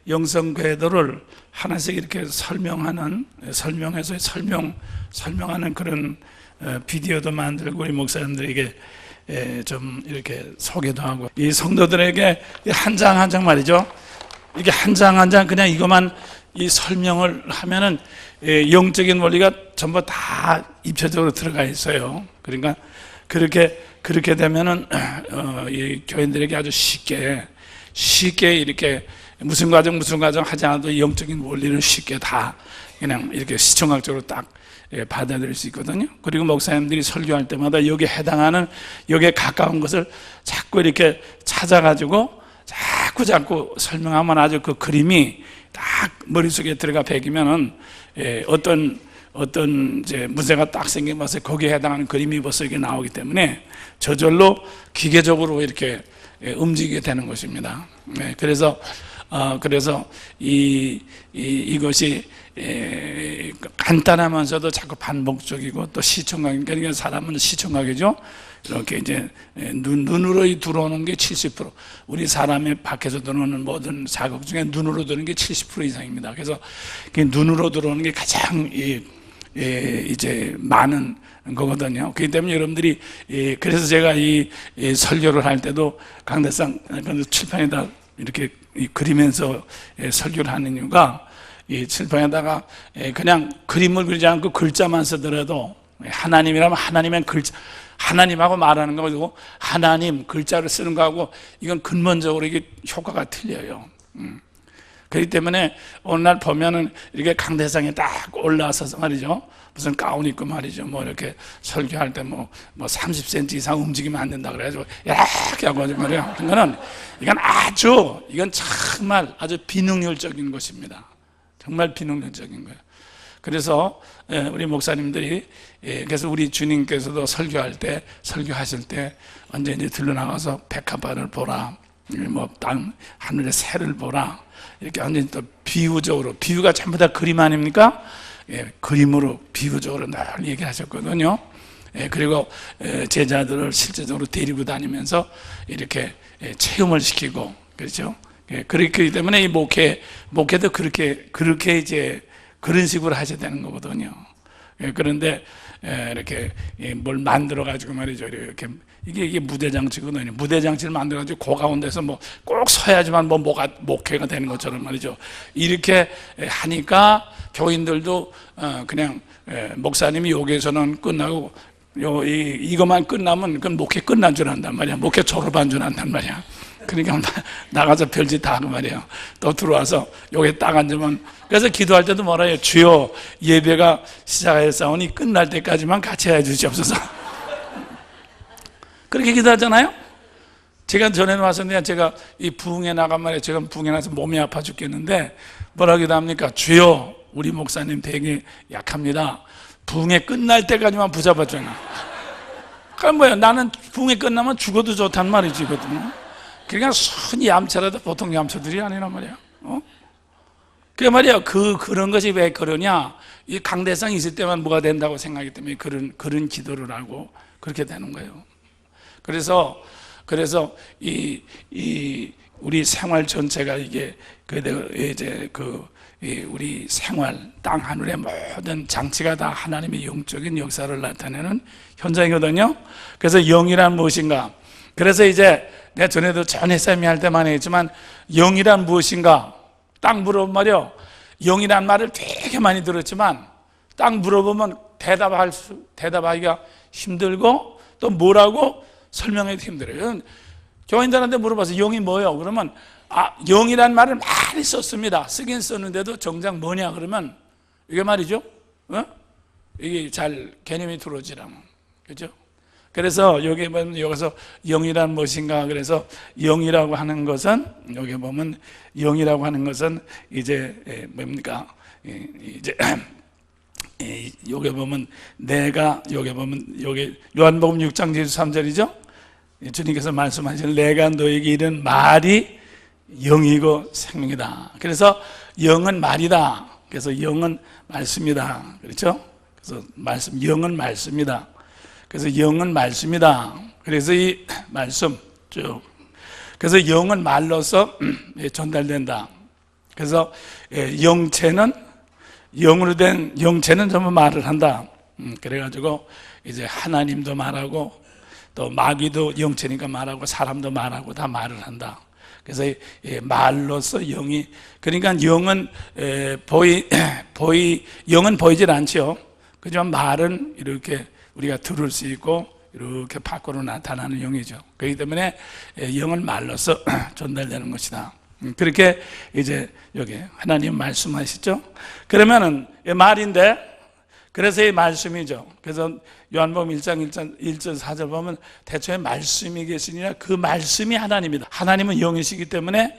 영성 궤도를 하나씩 이렇게 설명해서 설명하는 그런 비디오도 만들고 우리 목사님들에게 좀 이렇게 소개도 하고 이 성도들에게 한 장 한 장 말이죠. 이게 한 장 한 장 그냥 이것만 이 설명을 하면은 영적인 원리가 전부 다 입체적으로 들어가 있어요. 그러니까 그렇게 되면은 이 교인들에게 아주 쉽게 이렇게 무슨 과정 하지 않아도 영적인 원리를 쉽게 다 그냥 이렇게 시청학적으로 딱 받아들일 수 있거든요. 그리고 목사님들이 설교할 때마다 여기에 해당하는 여기에 가까운 것을 자꾸 이렇게 찾아가지고 자꾸 설명하면 아주 그 그림이 딱 머릿속에 들어가 배기면은 어떤 이제 문제가 딱 생기면서 거기에 해당하는 그림이 벌써 이게 나오기 때문에 저절로 기계적으로 이렇게 움직이게 되는 것입니다. 그래서 이것이 간단하면서도 자꾸 반복적이고 또 시청각, 그러니까 사람은 시청각이죠. 이렇게 이제 눈으로 들어오는 게 70%, 우리 사람의 밖에서 들어오는 모든 자극 중에 눈으로 들어오는 게 70% 이상입니다. 그래서 눈으로 들어오는 게 가장 이제 많은 거거든요. 그렇기 때문에 여러분들이 그래서 제가 이 설교를 할 때도 강대상 칠판에다 이렇게 그리면서 설교를 하는 이유가 이 칠판에다가 그냥 그림을 그리지 않고 글자만 쓰더라도 하나님이라면 하나님하고 말하는 거 가지고 하나님 글자를 쓰는 거하고 이건 근본적으로 이게 효과가 틀려요. 그렇기 때문에 오늘날 보면은 이렇게 강대상에 딱 올라서서 말이죠. 무슨 가운 입고 말이죠. 뭐 이렇게 설교할 때 뭐 30cm 이상 움직이면 안 된다 그래가지고 이렇게 하고 하지 말이에요. 이건 정말 아주 비능률적인 것입니다. 정말 비능률적인 거예요. 그래서 우리 목사님들이 그래서 우리 주님께서도 설교하실 때 언제든지 들러나가서 백합화를 보라, 뭐 땅 하늘의 새를 보라, 이렇게 완전히 또 비유가 전부 다 그림 아닙니까? 그림으로 비유적으로 늘 얘기하셨거든요. 그리고 제자들을 실제적으로 데리고 다니면서 이렇게 체험을 시키고 그렇죠. 그렇기 때문에 이 목회도 그렇게 이제 그런 식으로 하셔야 되는 거거든요. 그런데 이렇게 뭘 만들어 가지고 말이죠. 이렇게 이게 무대장치거든요. 무대장치를 만들어 가지고 그 가운데서 뭐 꼭 서야지만 뭐 목회가 되는 것처럼 말이죠. 이렇게 하니까 교인들도 그냥 목사님이 여기에서는 끝나고 이것만 끝나면 그건 목회 끝난 줄 안단 말이야. 목회 졸업한 줄 안단 말이야. 그러니까 나가서 별짓 다 하고 말이에요. 또 들어와서 여기 딱 앉으면, 그래서 기도할 때도 뭐라 해요? 주여, 예배가 시작하였사오니 끝날 때까지만 같이 해 주시옵소서. 그렇게 기도하잖아요. 제가 전에는 왔었는데 제가 이 부흥에 나간 말이에요. 제가 부흥에 나서 몸이 아파 죽겠는데 뭐라 기도합니까? 주여, 우리 목사님 되게 약합니다. 부흥회 끝날 때까지만 붙잡아줘요. 그럼 뭐야? 나는 부흥회 끝나면 죽어도 좋단 말이지거든요. 그러니까 순히 얌체라도 보통 얌체들이 아니란 말이야. 그게 말이야. 그런 것이 왜 그러냐? 이 강대상이 있을 때만 뭐가 된다고 생각하기 때문에 그런 기도를 하고 그렇게 되는 거예요. 그래서 우리 생활 전체가 이게 우리 생활, 땅 하늘의 모든 장치가 다 하나님의 영적인 역사를 나타내는 현장이거든요. 그래서 영이란 무엇인가? 그래서 이제 내가 전에도 전혜쌤이 할 때만 했지만 영이란 무엇인가? 딱 물어보면 말이요. 영이란 말을 되게 많이 들었지만 딱 물어보면 대답하기가 힘들고 또 뭐라고 설명하기도 힘들어요. 교인들한테 물어봐서 영이 뭐예요? 그러면 영이란 말을 많이 썼습니다. 쓰긴 썼는데도 정작 뭐냐 그러면 이게 말이죠. 이게 잘 개념이 들어오지라면 그렇죠? 그래서 여기 보면 여기서 영이란 무엇인가? 그래서 영이라고 하는 것은 여기 보면 영이라고 하는 것은 이제 뭡니까? 이제 여기 보면 여기 보면 여기 요한복음 6장 23절이죠. 주님께서 말씀하신 내가 너에게 이른 말이 영이고 생명이다. 그래서 영은 말이다. 그래서 영은 말씀이다. 그렇죠? 그래서 영은 말씀이다. 그래서 영은 말씀이다. 그래서 이 말씀 쭉. 그래서 영은 말로서 전달된다. 그래서 영체는 영으로 된 영체는 전부 말을 한다. 그래가지고 이제 하나님도 말하고 또 마귀도 영체니까 말하고 사람도 말하고 다 말을 한다. 그래서 말로서 영이, 그러니까 영은 영은 보이질 않죠. 그지만 말은 이렇게 우리가 들을 수 있고 이렇게 밖으로 나타나는 영이죠. 그렇기 때문에 영은 말로서 전달되는 것이다. 그렇게 이제 여기 하나님 말씀하시죠. 그러면은 말인데, 그래서 이 말씀이죠. 그래서 요한복음 1장 1절 4절 보면 태초에 말씀이 계시니라, 그 말씀이 하나님이다. 하나님은 영이시기 때문에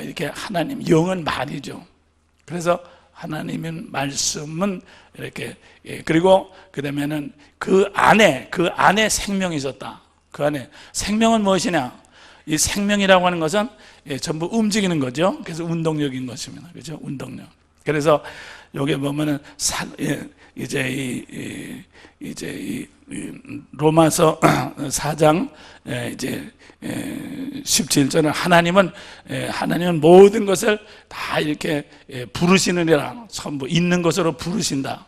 이렇게 하나님, 영은 말이죠. 그래서 하나님은 말씀은 이렇게, 그리고 그다음에는 그 안에 생명이 있었다. 그 안에 생명은 무엇이냐? 이 생명이라고 하는 것은 전부 움직이는 거죠. 그래서 운동력인 것입니다. 그렇죠? 운동력. 그래서 여기 보면은 이제 이 로마서 4장 이제 17절은 하나님은 모든 것을 다 이렇게 부르시느니라, 전부 있는 것으로 부르신다.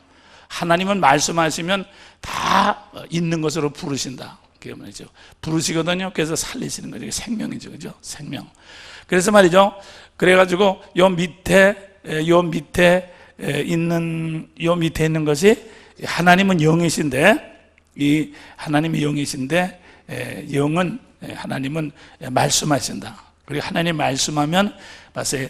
하나님은 말씀하시면 다 있는 것으로 부르신다. 그게 말이죠. 부르시거든요. 그래서 살리시는 거죠. 생명이죠. 그죠? 생명. 그래서 말이죠. 그래가지고 요 밑에 있는 것이, 하나님은 영이신데, 이 하나님이 영이신데, 영은, 하나님은 말씀하신다. 그리고 하나님 말씀하면 마치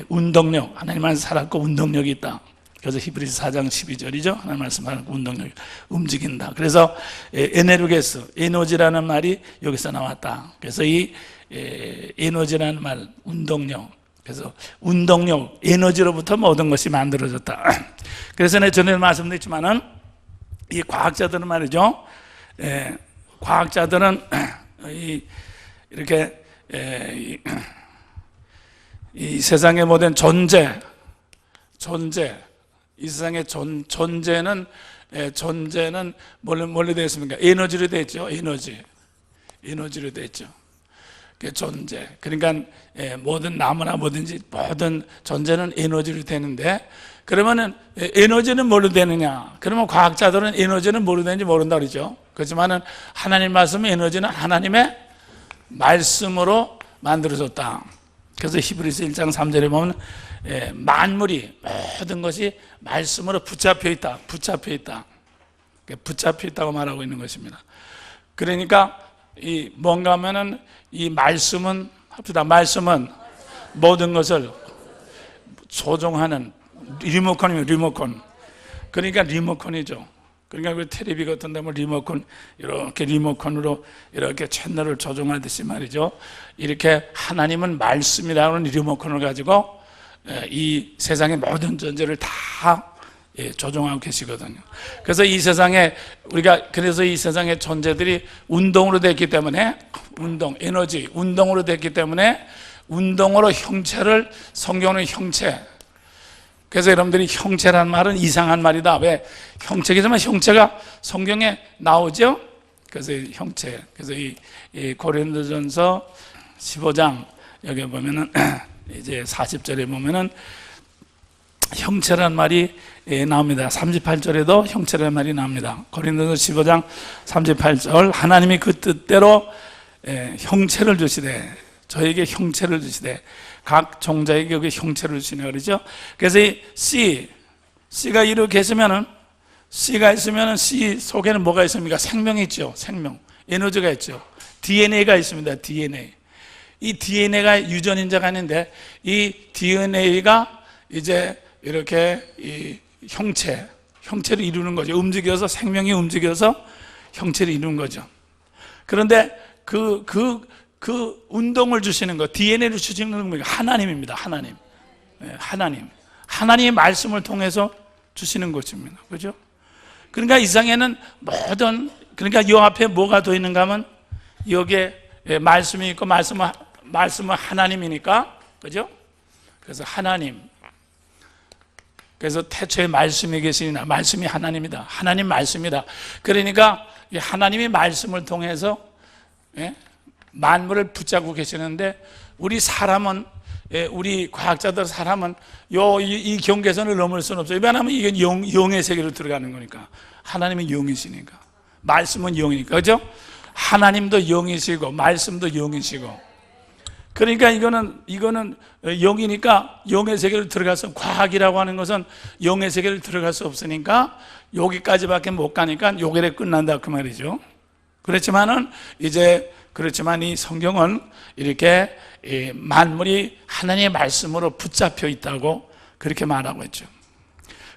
운동력, 하나님 안에서 살았고 운동력이 있다. 그래서 히브리서 4장 12절이죠. 하나님 말씀하는 운동력, 움직인다. 그래서 에네르게스, 에너지라는 말이 여기서 나왔다. 그래서 이 에너지라는 말, 운동력. 그래서 운동력, 에너지로부터 모든 것이 만들어졌다. 그래서 내가 전에 말씀드렸지만은 이 과학자들은 말이죠. 과학자들은 이렇게 이 세상의 모든 존재, 이 세상의 존재는 뭘로 되어 있습니까? 에너지로 되어 있죠. 에너지로 되어 있죠. 그 존재. 그러니까 모든 나무나 뭐든지 모든 존재는 에너지로 되는데, 그러면은 에너지는 뭘로 되느냐? 그러면 과학자들은 에너지는 뭘로 되는지 모른다 그러죠. 그렇지만은 하나님 말씀의 에너지는 하나님의 말씀으로 만들어졌다. 그래서 히브리서 1장 3절에 보면 만물이, 모든 것이 말씀으로 붙잡혀 있다. 붙잡혀 있다고 말하고 있는 것입니다. 그러니까 뭔가 하면은 이 말씀은 모든 것을 조종하는 리모컨이죠. 그러니까 리모컨이죠. 그러니까 그 텔레비 같은 데 리모컨, 이렇게 리모컨으로 이렇게 채널을 조종하듯이 말이죠. 이렇게 하나님은 말씀이라는 리모컨을 가지고 이 세상의 모든 존재를 다 조종하고 계시거든요. 그래서 이 세상의 존재들이 운동으로 됐기 때문에, 에너지, 운동으로 됐기 때문에, 운동으로 형체를, 성경은 형체. 그래서 여러분들이 형체란 말은 이상한 말이다. 왜? 형체겠지만 형체가 성경에 나오죠? 그래서 형체. 그래서 이 고린도전서 15장, 여기 보면은, 이제 40절에 보면은, 형체란 말이 나옵니다. 38절에도 형체란 말이 나옵니다. 고린도서 15장 38절, 하나님이 그 뜻대로 형체를 주시되, 저에게 형체를 주시되, 각 종자에게 여기 형체를 주시네 그러죠. 그래서 이 C가 이렇게 있으면은, C가 있으면은 C 속에는 뭐가 있습니까? 생명이 있죠. 생명, 에너지가 있죠. DNA가 있습니다. DNA. 이 DNA가 유전인자가 있는데, 이 DNA가 이제 이렇게 이 형체를 이루는 거죠. 움직여서, 생명이 움직여서 형체를 이루는 거죠. 그런데 그 운동을 주시는 거, DNA를 주시는 건 하나님입니다. 하나님이 말씀을 통해서 주시는 것입니다. 그죠? 그러니까 이 세상에는 그러니까 이 앞에 뭐가 더 있는가 하면, 여기에 말씀이 있고, 말씀은 하나님이니까, 그죠? 그래서 그래서 태초에 말씀이 계시니라, 말씀이 하나님이다. 하나님 말씀이다. 그러니까 하나님이 말씀을 통해서 만물을 붙잡고 계시는데, 우리 사람은 우리 과학자들 사람은 이 경계선을 넘을 수는 없어요. 왜냐하면 이게 영의 세계로 들어가는 거니까. 하나님은 영이시니까, 말씀은 영이니까, 그죠? 하나님도 영이시고 말씀도 영이시고, 그러니까 이거는 영이니까 영의 세계로 들어가서, 과학이라고 하는 것은 영의 세계를 들어갈 수 없으니까 여기까지밖에 못 가니까 요게 끝난다 그 말이죠. 그렇지만 이 성경은 이렇게 만물이 하나님의 말씀으로 붙잡혀 있다고 그렇게 말하고 있죠.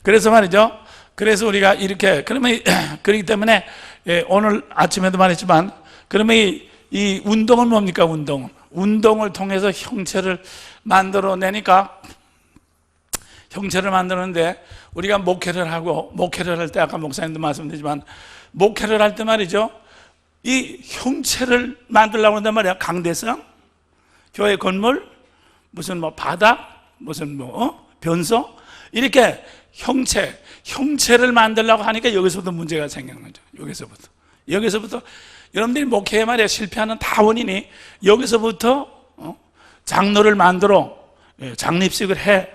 그래서 말이죠. 그래서 우리가 이렇게, 그러면 그렇기 때문에 오늘 아침에도 말했지만, 그러면 이 운동은 뭡니까? 운동을 통해서 형체를 만들어내니까, 형체를 만드는데 우리가 목회를 할 때, 아까 목사님도 말씀드리지만, 목회를 할 때 말이죠, 이 형체를 만들려고 한단 말이야. 강대상, 교회 건물, 무슨 바닥, 무슨 변소, 이렇게 형체를 만들려고 하니까 여기서부터 문제가 생기는 거죠. 여기서부터 여러분들이 목회에 말이야 실패하는 다 원인이 여기서부터 장로를 만들어 장립식을 해,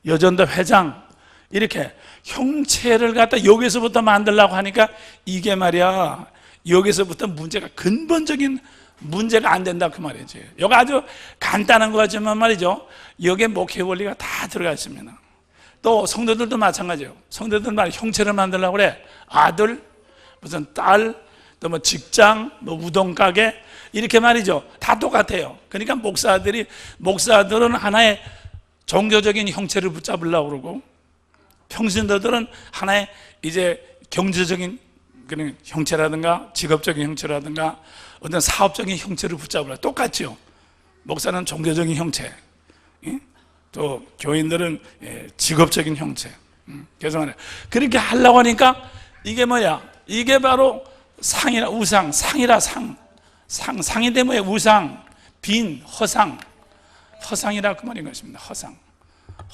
여전도 회장, 이렇게 형체를 갖다 여기서부터 만들려고 하니까 이게 말이야 여기서부터 근본적인 문제가 안 된다 그 말이지. 여기 아주 간단한 거 같지만 말이죠, 여기에 목회 원리가 다 들어가 있습니다. 또 성도들도 마찬가지예요. 성도들 말이야 형체를 만들려고 그래. 아들, 무슨 딸, 또 직장, 우동가게, 이렇게 말이죠. 다 똑같아요. 그러니까 목사들은 하나의 종교적인 형체를 붙잡으려고 그러고, 평신도들은 하나의 이제 경제적인 그런 형체라든가 직업적인 형체라든가 어떤 사업적인 형체를 붙잡으려고 똑같죠. 목사는 종교적인 형체, 또 교인들은 직업적인 형체. 그래서 말이야 그렇게 하려고 하니까 이게 뭐야? 이게 바로 상이라, 우상, 상이라, 상이 되면 우상, 빈, 허상이라 그 말인 것입니다.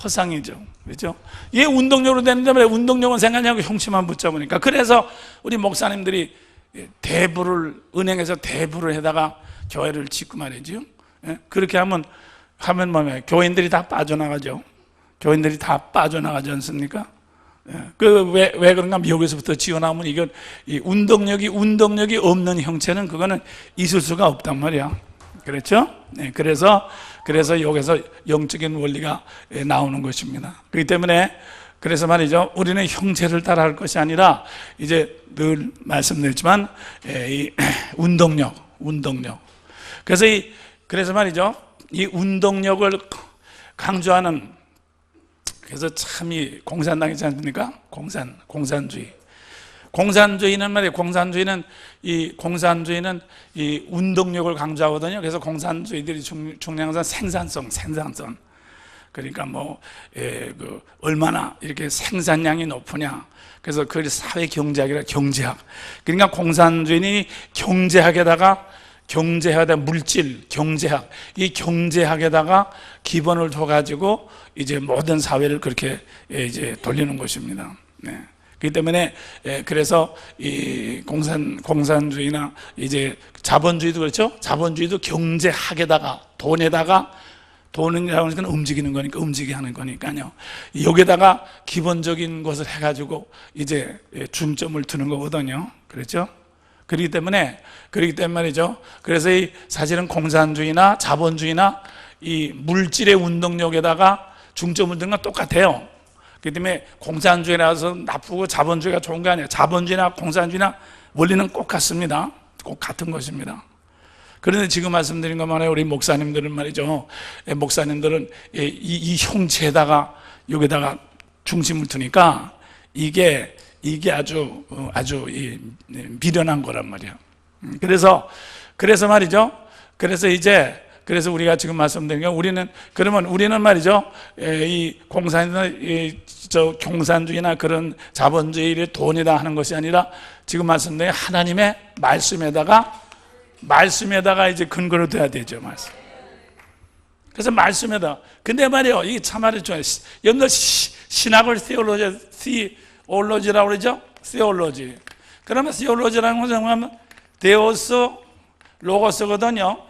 허상이죠. 그렇죠? 이게 운동력으로 되는데 왜 운동력은 생각하냐고 형체만 붙잡으니까. 그래서 우리 목사님들이 은행에서 대부를 해다가 교회를 짓고 말이죠. 그렇게 하면 뭐냐, 교인들이 다 빠져나가죠. 교인들이 다 빠져나가지 않습니까? 왜 그런가 하면 여기서부터 지어나오면 이건 운동력이 없는 형체는 그거는 있을 수가 없단 말이야. 그렇죠? 그래서 여기서 영적인 원리가 나오는 것입니다. 그렇기 때문에 그래서 말이죠, 우리는 형체를 따라할 것이 아니라 이제 늘 말씀드렸지만 이 운동력. 그래서 말이죠, 이 운동력을 강조하는, 그래서 참 이 공산당이지 않습니까? 공산주의는 말이에요. 공산주의는 이 운동력을 강조하거든요. 그래서 공산주의들이 중요한 것은 생산성. 그러니까 얼마나 이렇게 생산량이 높으냐. 그래서 그 사회 경제학이라 경제학. 그러니까 공산주의는 경제학에다가 물질, 경제학, 이 경제학에다가 기본을 둬가지고 이제 모든 사회를 그렇게 이제 돌리는 것입니다. 그렇기 때문에 그래서 이 공산주의나 이제 자본주의도 그렇죠. 자본주의도 경제학에다가 돈이라고 하니까 움직이는 거니까, 움직이게 하는 거니까요. 여기다가 기본적인 것을 해가지고 이제 중점을 두는 거거든요. 그렇죠? 그렇기 때문에 말이죠. 그래서 사실은 공산주의나 자본주의나 이 물질의 운동력에다가 중점을 두는 건 똑같아요. 그렇기 때문에 공산주의라서 나쁘고 자본주의가 좋은 게 아니에요. 자본주의나 공산주의나 원리는 꼭 같습니다. 꼭 같은 것입니다. 그런데 지금 말씀드린 것만 해요. 우리 목사님들은 말이죠. 목사님들은 이 형체에다가 여기다가 중심을 두니까 이게 아주 미련한 거란 말이야. 그래서 말이죠. 그래서 우리가 지금 말씀드린 게 우리는 말이죠. 이 공산주의나 그런 자본주의를 돈이다 하는 것이 아니라 지금 말씀드린 하나님의 말씀에다가 이제 근거로 돼야 되죠, 말씀. 그래서 말씀에다. 근데 말이에요. 이게 참 말이죠. 여러분들 신학을 theology라고 그러죠? theology. 그러면 theology라는 것은 뭐냐면 데오스 로고스거든요.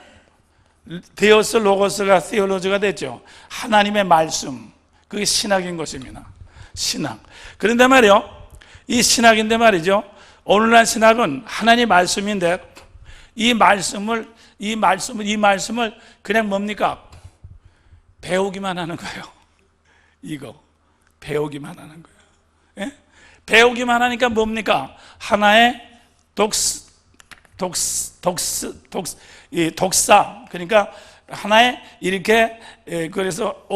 데오스 로고스가 theology가 됐죠. 하나님의 말씀, 그게 신학인 것입니다. 신학. 그런데 말이요, 이 신학인데 말이죠, 오늘날 신학은 하나님의 말씀인데 이 말씀을 그냥 뭡니까? 배우기만 하는 거예요. 이거 배우기만 하는 거예요. 예? 배우기만 하니까 뭡니까? 하나의 독사, 그러니까 하나의 이렇게, 그래서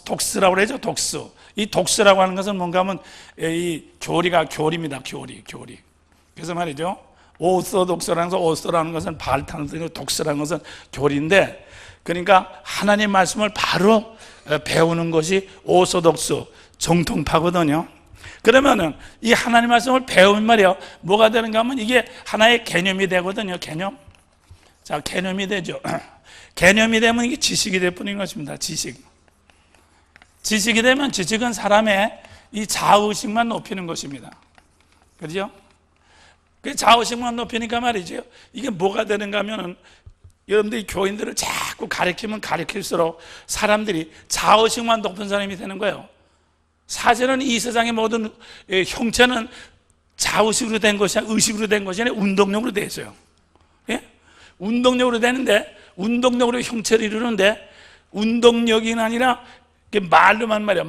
독스라고 그러죠. 독스. 이 독스라고 하는 것은 뭔가 하면 이 교리입니다. 교리. 그래서 말이죠, 오소독스라는 것은, 오소라는 것은 발탄성이고 독스라는 것은 교리인데, 그러니까 하나님 말씀을 바로 배우는 것이 오소독스, 정통파거든요. 그러면은 이 하나님 말씀을 배우면 말이요, 뭐가 되는가 하면 이게 하나의 개념이 되거든요. 개념. 자, 개념이 되죠. 개념이 되면 이게 지식이 될 뿐인 것입니다. 지식이 되면, 지식은 사람의 이 자의식만 높이는 것입니다. 그렇죠? 그 자의식만 높이니까 말이죠, 이게 뭐가 되는가 하면은, 여러분들이 교인들을 자꾸 가르치면 가르칠수록 사람들이 자의식만 높은 사람이 되는 거예요. 사실은 이 세상의 모든 형체는 자의식으로 된 것이 아니라 의식으로 된 것이 아니라 운동력으로 되어 있어요. 예? 운동력으로 되는데, 운동력으로 형체를 이루는데, 운동력이 아니라 말로만 말이야.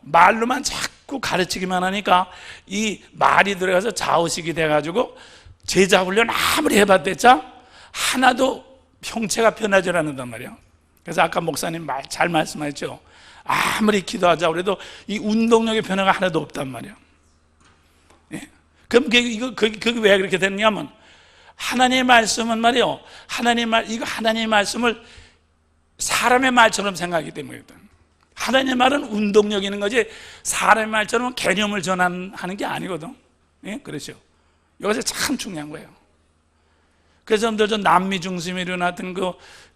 말로만 자꾸 가르치기만 하니까 이 말이 들어가서 자의식이 돼가지고 제자 훈련 아무리 해봤댔자 하나도 형체가 변하지 않는단 말이야. 그래서 아까 목사님 잘 말씀하셨죠. 아무리 기도하자고 그래도 이 운동력의 변화가 하나도 없단 말이야. 예? 그럼 그게 왜 그렇게 됐냐면, 하나님의 말씀은 말이요, 하나님의 말씀을 사람의 말처럼 생각하기 때문이거든. 하나님의 말은 운동력 있는 거지, 사람의 말처럼 개념을 전하는 게 아니거든. 예? 그렇죠. 이것이 참 중요한 거예요. 그래서 여러분들 남미 중심에 일어났던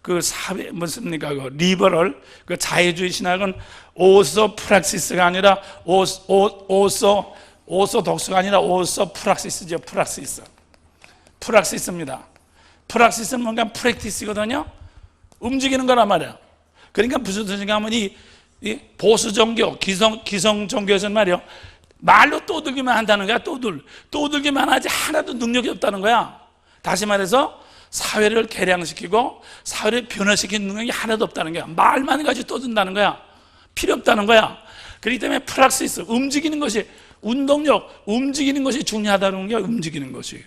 그 사회, 무엇입니까? 그 리버럴, 그 자유주의 신학은 오소 프락시스가 아니라 오소 독서가 아니라 오소 프락시스죠. 프락시스입니다. 프락시스는 뭔가 프랙티스거든요. 움직이는 거란 말이야. 그러니까 무슨 뜻인가 하면 이 보수 종교, 기성 종교에서는 말이요, 말로 떠들기만 한다는 거야. 떠들기만 하지 하나도 능력이 없다는 거야. 다시 말해서 사회를 개량시키고 사회를 변화시키는 능력이 하나도 없다는 거야. 말만 가지고 떠든다는 거야. 필요 없다는 거야. 그렇기 때문에 프락시스, 움직이는 것이, 운동력, 움직이는 것이 중요하다는 게, 움직이는 것이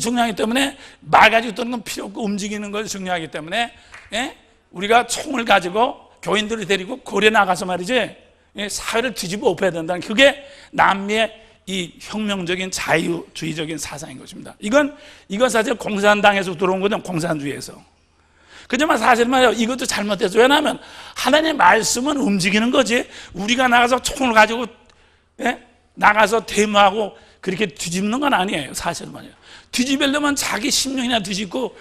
중요하기 때문에 말 가지고 떠는 건 필요 없고 움직이는 것이 중요하기 때문에, 예? 우리가 총을 가지고 교인들을 데리고 거리에 나가서 말이지, 예? 사회를 뒤집어 엎어야 된다는, 그게 남미의 이 혁명적인 자유주의적인 사상인 것입니다. 이건 사실 공산당에서 들어온 거든, 공산주의에서. 그지만 사실 말이에요, 이것도 잘못됐어요. 왜냐하면 하나님의 말씀은 움직이는 거지, 우리가 나가서 총을 가지고, 예? 나가서 데모하고 그렇게 뒤집는 건 아니에요. 사실 말이에요. 뒤집으려면 자기 심령이나 뒤집고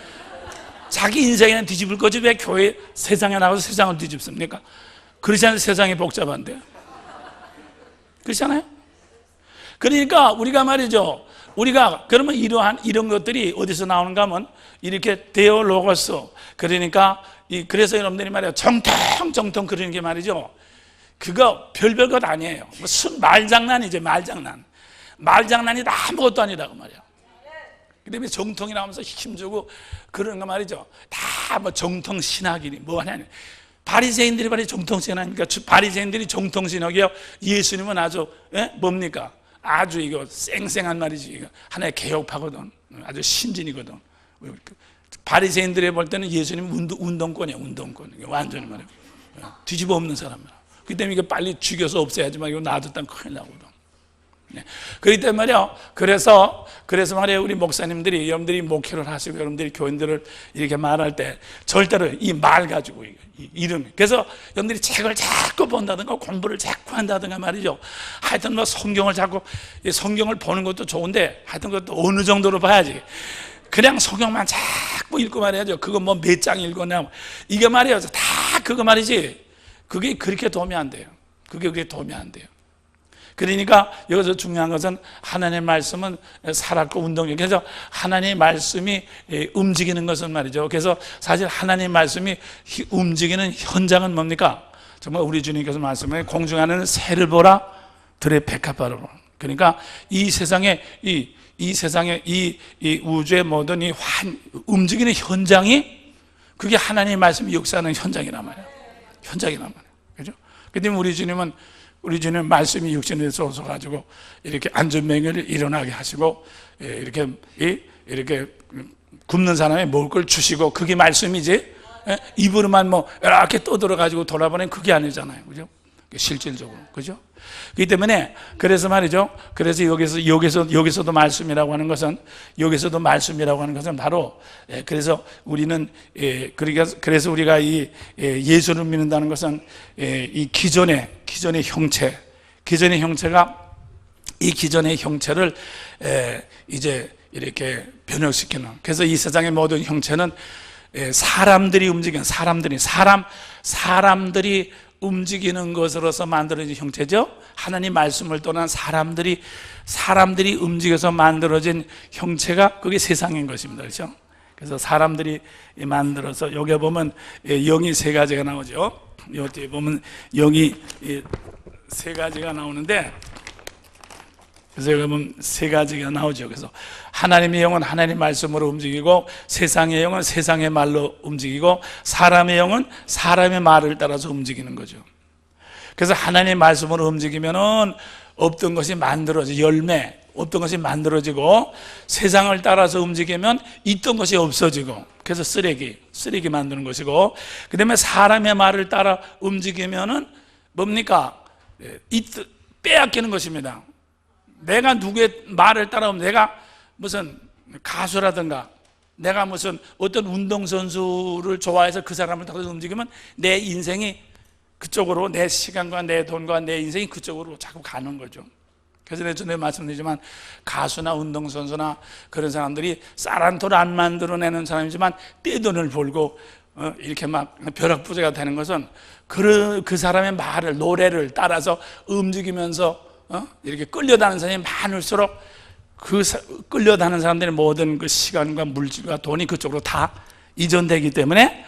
자기 인생이나 뒤집을 거지, 왜 교회 세상에 나가서 세상을 뒤집습니까? 그렇지 않아요? 세상이 복잡한데. 그렇지 않아요? 그러니까 우리가 말이죠, 그러면 이런 것들이 어디서 나오는가 하면 이렇게 데오로고스, 그러니까 그래서 여러분들이 말이에요, 정통 그러는 게 말이죠, 그거 별별 것 아니에요. 무슨 말장난이죠. 말장난이 아무것도 아니라고 말이야. 그다음에 정통이 나오면서 힘주고 그런 거 말이죠, 다 뭐 정통 신학이니 뭐하냐. 바리새인들이 말이 정통 신학이니까, 바리새인들이 정통 신학이요, 예수님은 아주, 예? 뭡니까? 아주 이거 쌩쌩한 말이지, 이거 하나의 개혁파거든. 아주 신진이거든. 바리새인들이 볼 때는 예수님은 운동권이야. 완전히 말이야, 뒤집어 엎는 사람이야. 그 때문에 이거 빨리 죽여서 없애야지만 이거 놔뒀다면 큰일 나거든. 그렇기 때문에 말이야, 그래서 말이야, 우리 목사님들이, 여러분들이 목회를 하시고 여러분들이 교인들을 이렇게 말할 때 절대로 이 말 가지고 이름, 그래서 여러분들이 책을 자꾸 본다든가 공부를 자꾸 한다든가 말이죠, 하여튼 뭐 성경을 보는 것도 좋은데 하여튼 그것도 어느 정도로 봐야지. 그냥 성경만 자꾸 읽고 말이야죠. 그거 뭐 몇 장 읽었냐, 이게 말이야, 다 그거 말이지, 그게 그렇게 도움이 안 돼요. 그게 도움이 안 돼요. 그러니까 여기서 중요한 것은 하나님의 말씀은 살았고 운동력. 그래서 하나님의 말씀이 움직이는 것은 말이죠. 그래서 사실 하나님의 말씀이 움직이는 현장은 뭡니까? 정말 우리 주님께서 말씀해 공중하는 새를 보라 들의 백합화를 보라. 그러니까 이 세상에 이 세상에 이 우주의 모든 이 움직이는 현장이 그게 하나님의 말씀이 역사하는 현장이란 말이에요. 현장이란 말이에요. 그죠? 근데 우리 주님은 말씀이 육신에 오셔가지고 이렇게 안전명예를 일어나게 하시고 이렇게 굶는 사람이 먹을 걸 주시고 그게 말씀이지 입으로만 뭐 이렇게 떠들어가지고 돌아보낸 그게 아니잖아요. 그죠? 실질적으로. 그죠? 그렇기 때문에 그래서 말이죠. 그래서 여기서도 말씀이라고 하는 것은 바로 그래서 우리는 그래서 우리가 이 예수를 믿는다는 것은 이 기존의 형체가 이 기존의 형체를 이제 이렇게 변혁시키는. 그래서 이 세상의 모든 형체는 사람들이 움직이는 사람들이 움직이는 것으로서 만들어진 형체죠. 하나님 말씀을 떠난 사람들이 움직여서 만들어진 형체가 그게 세상인 것입니다. 그렇죠? 그래서 사람들이 만들어서 여기 보면 영이 세 가지가 나오죠. 여기 보면 영이 세 가지가 나오는데 그래서 여기 보면 세 가지가 나오죠. 그래서 하나님의 영은 하나님 말씀으로 움직이고 세상의 영은 세상의 말로 움직이고 사람의 영은 사람의 말을 따라서 움직이는 거죠. 그래서 하나님의 말씀으로 움직이면은 없던 것이 만들어져 열매, 없던 것이 만들어지고 세상을 따라서 움직이면 있던 것이 없어지고 그래서 쓰레기 만드는 것이고 그다음에 사람의 말을 따라 움직이면은 뭡니까? 빼앗기는 것입니다. 내가 누구의 말을 따라오면 내가 무슨 가수라든가 내가 무슨 어떤 운동선수를 좋아해서 그 사람을 따라서 움직이면 내 인생이 그쪽으로 내 시간과 내 돈과 내 인생이 그쪽으로 자꾸 가는 거죠. 그래서 내가 전에 말씀드리지만 가수나 운동선수나 그런 사람들이 쌀 한 톨 안 만들어내는 사람이지만 떼돈을 벌고 이렇게 막 벼락부자가 되는 것은 그 사람의 말을 노래를 따라서 움직이면서 이렇게 끌려다니는 사람이 많을수록 끌려다니는 사람들의 모든 그 시간과 물질과 돈이 그쪽으로 다 이전되기 때문에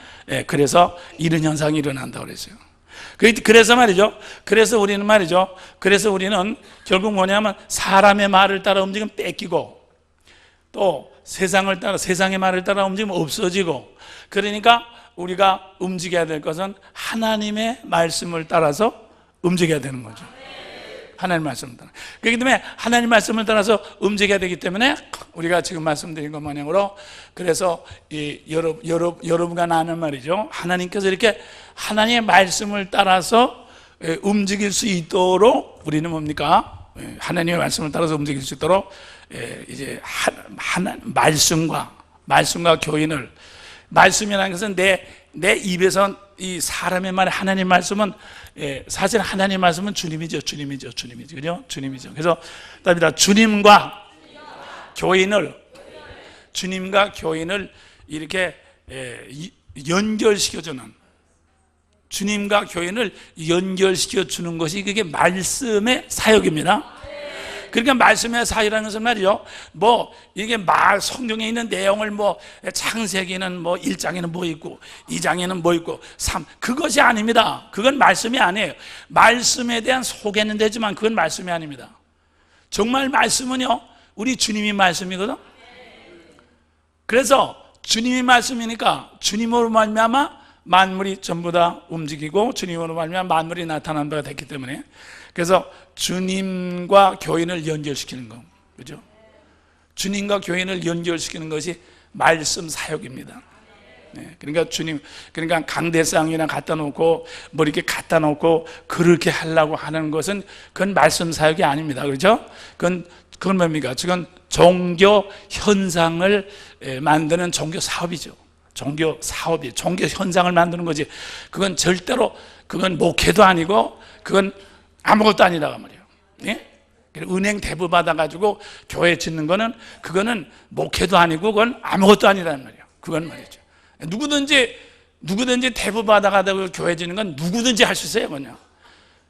그래서 이런 현상이 일어난다고 그랬어요. 그래서 우리는 결국 뭐냐면 사람의 말을 따라 움직이면 뺏기고 또 세상의 말을 따라 움직이면 없어지고 그러니까 우리가 움직여야 될 것은 하나님의 말씀을 따라서 움직여야 되는 거죠. 하나님 말씀을 따라. 그렇기 때문에 하나님 말씀을 따라서 움직여야 되기 때문에 우리가 지금 말씀드린 것 마냥으로 그래서 여러분과 나는 말이죠. 하나님께서 이렇게 하나님의 말씀을 따라서 움직일 수 있도록 우리는 뭡니까? 하나님의 말씀을 따라서 움직일 수 있도록 이제 말씀과 교인을 말씀이라는 것은 내 입에서 이 사람의 말 하나님 말씀은 사실 하나님 말씀은 주님이죠. 그죠? 주님이죠. 그래서 답니다. 주님과 교인을 이렇게 연결시켜주는 주님과 교인을 연결시켜주는 것이 그게 말씀의 사역입니다. 그러니까 말씀의 사역이라는 것은 말이죠. 이게 성경에 있는 내용을 창세기는 1장에는 뭐 있고 2장에는 뭐 있고 3 그것이 아닙니다. 그건 말씀이 아니에요. 말씀에 대한 소개는 되지만 그건 말씀이 아닙니다. 정말 말씀은요. 우리 주님이 말씀이거든. 그래서 주님이 말씀이니까 주님으로 말미암아 만물이 전부 다 움직이고 주님으로 말미암아 만물이 나타난 바가 됐기 때문에 그래서 주님과 교인을 연결시키는 거, 그죠? 주님과 교인을 연결시키는 것이 말씀 사역입니다. 그러니까 강대상이나 갖다 놓고 이렇게 갖다 놓고 그렇게 하려고 하는 것은 그건 말씀 사역이 아닙니다. 그렇죠? 그건 뭡니까? 그건 종교 현상을 만드는 종교 사업이죠. 종교 현상을 만드는 거지. 그건 목회도 아니고 그건 아무것도 아니라고 말이에요. 예? 은행 대부 받아가지고 교회 짓는 거는 그거는 목회도 아니고 그건 아무것도 아니라는 말이에요. 그건 말이죠. 누구든지 대부 받아가지고 교회 짓는 건 누구든지 할 수 있어요. 그냥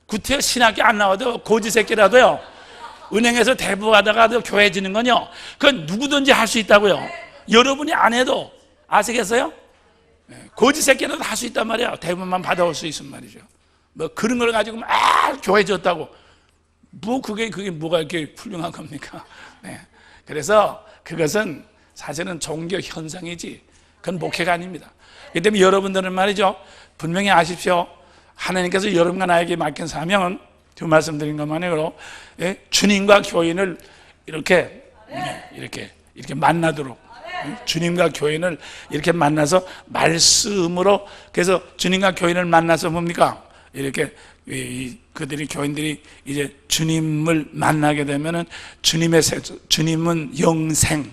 구태여 신학교 안 나와도 고지 새끼라도요, 은행에서 대부하다가도 교회 지는 건요, 그건 누구든지 할 수 있다고요. 여러분이 안 해도. 아시겠어요? 고지 새끼라도 할 수 있단 말이야. 대부만 받아올 수 있으면 말이죠. 뭐 그런 걸 가지고 막 교회 졌다고, 뭐 그게 뭐가 이렇게 훌륭한 겁니까? 네. 그래서 그것은 사실은 종교 현상이지, 그건 목회가 아닙니다. 그렇기 때문에 여러분들은 말이죠, 분명히 아십시오. 하나님께서 여러분과 나에게 맡긴 사명은 두 말씀드린 것만으로, 주님과 교인을 이렇게 만나도록, 주님과 교인을 이렇게 만나서 말씀으로, 그래서 주님과 교인을 만나서 뭡니까? 이렇게 그들이, 교인들이 이제 주님을 만나게 되면은 주님은 영생은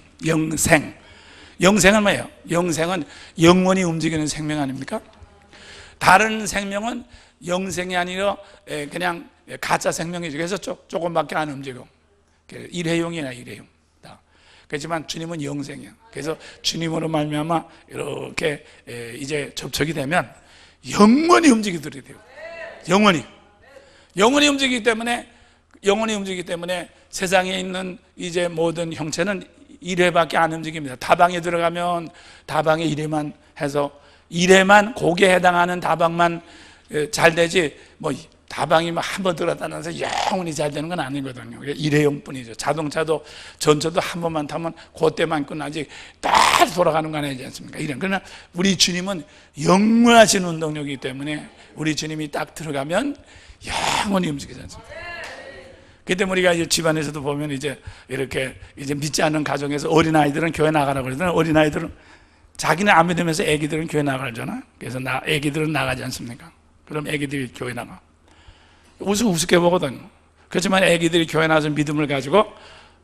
뭐예요? 영생은 영원히 움직이는 생명 아닙니까? 다른 생명은 영생이 아니라 그냥 가짜 생명이죠. 그래서 조금밖에 안 움직여. 일회용이나 일회용. 그렇지만 주님은 영생이야. 그래서 주님으로 말미암아 이렇게 이제 접촉이 되면 영원히 움직이도록 돼요. 영원히 움직이기 때문에 세상에 있는 이제 모든 형체는 1회밖에 안 움직입니다. 다방에 들어가면 다방에 1회만 해서, 1회만 거기에 해당하는 다방만 잘 되지, 뭐 다방이 한 번 들어갔다 나서 영원히 잘 되는 건 아니거든요. 1회용뿐이죠. 자동차도 전차도 한 번만 타면 그때만 끝나지 딱 돌아가는 거 아니지 않습니까? 그러나 우리 주님은 영원하신 운동력이기 때문에 우리 주님이 딱 들어가면 영원히 움직이지 않습니까? 그때 우리가 이제 집안에서도 보면 이제 이렇게 이제 믿지 않는 가정에서 어린아이들은 교회 나가라고 그러잖아요. 어린아이들은 자기는 안 믿으면서 애기들은 교회 나가잖아. 그래서 애기들은 나가지 않습니까? 그럼 애기들이 교회 나가. 우습게 보거든요. 그렇지만 애기들이 교회 나와서 믿음을 가지고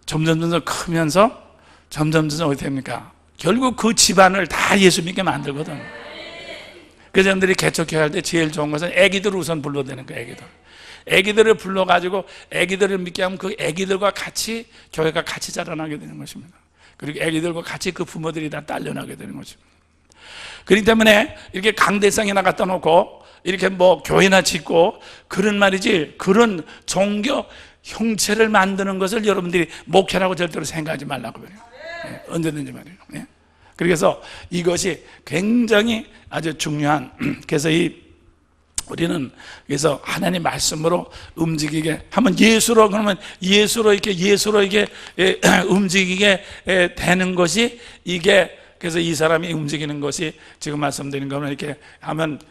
점점 크면서 점점 어떻게 됩니까? 결국 그 집안을 다 예수 믿게 만들거든. 그래서 여러분들이 개척교회 할 때 제일 좋은 것은 애기들을 우선 불러대는 거예요. 애기들을 불러가지고 애기들을 믿게 하면 그 애기들과 같이 교회가 같이 자라나게 되는 것입니다. 그리고 애기들과 같이 그 부모들이 다 딸려나게 되는 것입니다. 그렇기 때문에 이렇게 강대상이나 갖다 놓고 이렇게 뭐 교회나 짓고 그런 말이지, 그런 종교 형체를 만드는 것을 여러분들이 목회라고 절대로 생각하지 말라고 그래요. 네, 언제든지 말이에요. 네. 그래서 이것이 굉장히 아주 중요한, 그래서 우리는 그래서 하나님 말씀으로 움직이게 하면 예수로 이렇게 움직이게 되는 것이, 이게 그래서 이 사람이 움직이는 것이 지금 말씀드린 거는 이렇게 하면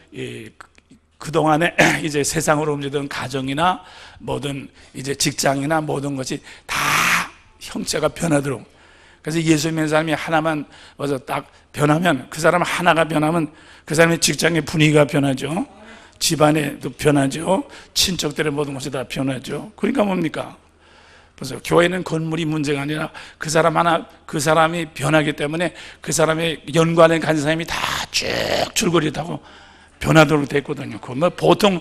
그동안에 이제 세상으로 움직이던 가정이나 모든 이제 직장이나 모든 것이 다 형체가 변하도록. 그래서 예수 믿는 사람이 하나만 와서 딱 변하면, 그 사람 하나가 변하면 그 사람의 직장의 분위기가 변하죠. 집안에도 변하죠. 친척들의 모든 것이 다 변하죠. 그러니까 뭡니까? 그래서 교회는 건물이 문제가 아니라 그 사람이 변하기 때문에 그 사람의 연관에 가진 사람이 다 쭉 줄거리 타고 변하도록 됐거든요. 그 뭐 보통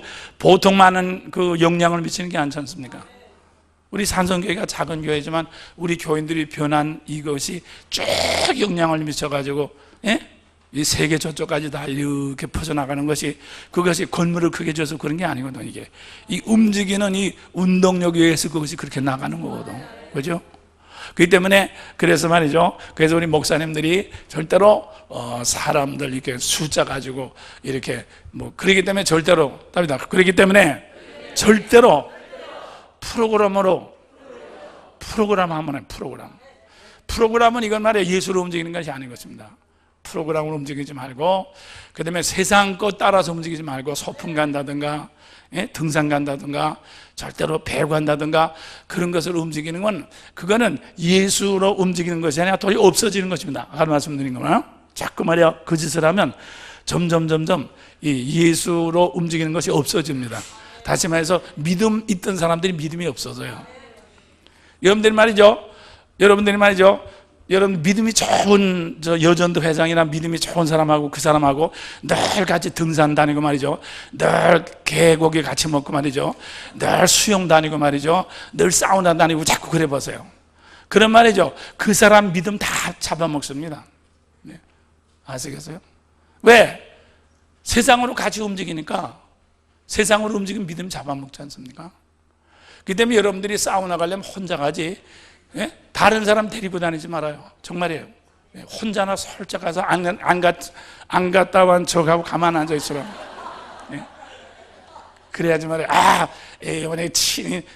많은 그 영향을 미치는 게 아니지 않습니까? 우리 산성교회가 작은 교회지만 우리 교인들이 변한 이것이 쭉 영향을 미쳐가지고, 이 세계 저쪽까지 다 이렇게 퍼져나가는 것이, 그것이 건물을 크게 줘서 그런 게 아니거든. 이게 이 움직이는 이 운동력에 의해서 그것이 그렇게 나가는 거거든. 그죠? 그렇기 때문에 그래서 말이죠. 그래서 우리 목사님들이 절대로 사람들 이렇게 숫자 가지고 이렇게 뭐 그러기 때문에 절대로 답이다. 그렇기 때문에 절대로 프로그램하면 프로그램은 이건 말이에요. 예수로 움직이는 것이 아닌 것입니다. 프로그램으로 움직이지 말고, 그 다음에 세상 것 따라서 움직이지 말고, 소풍 간다든가, 등산 간다든가, 절대로 배구 간다든가, 그런 것을 움직이는 건, 그거는 예수로 움직이는 것이 아니라 도저히 없어지는 것입니다. 아까 말씀드린 거나, 자꾸 말이야, 그 짓을 하면 점점 이 예수로 움직이는 것이 없어집니다. 다시 말해서 믿음 있던 사람들이 믿음이 없어져요. 여러분들이 말이죠. 여러분 믿음이 좋은 여전도 회장이나 믿음이 좋은 사람하고 그 사람하고 늘 같이 등산 다니고 말이죠. 늘 계곡에 같이 먹고 말이죠. 늘 수영 다니고 말이죠. 늘 사우나 다니고 자꾸 그래 보세요. 그런 말이죠. 그 사람 믿음 다 잡아먹습니다. 아시겠어요? 왜? 세상으로 같이 움직이니까 세상으로 움직이면 믿음 잡아먹지 않습니까? 그 때문에 여러분들이 사우나 가려면 혼자 가지, 예? 다른 사람 데리고 다니지 말아요. 정말이에요. 예? 혼자나 설짝 가서 안 갔다 온 척하고 가만 앉아 있으라. 예? 그래야지 말이에요. 이번에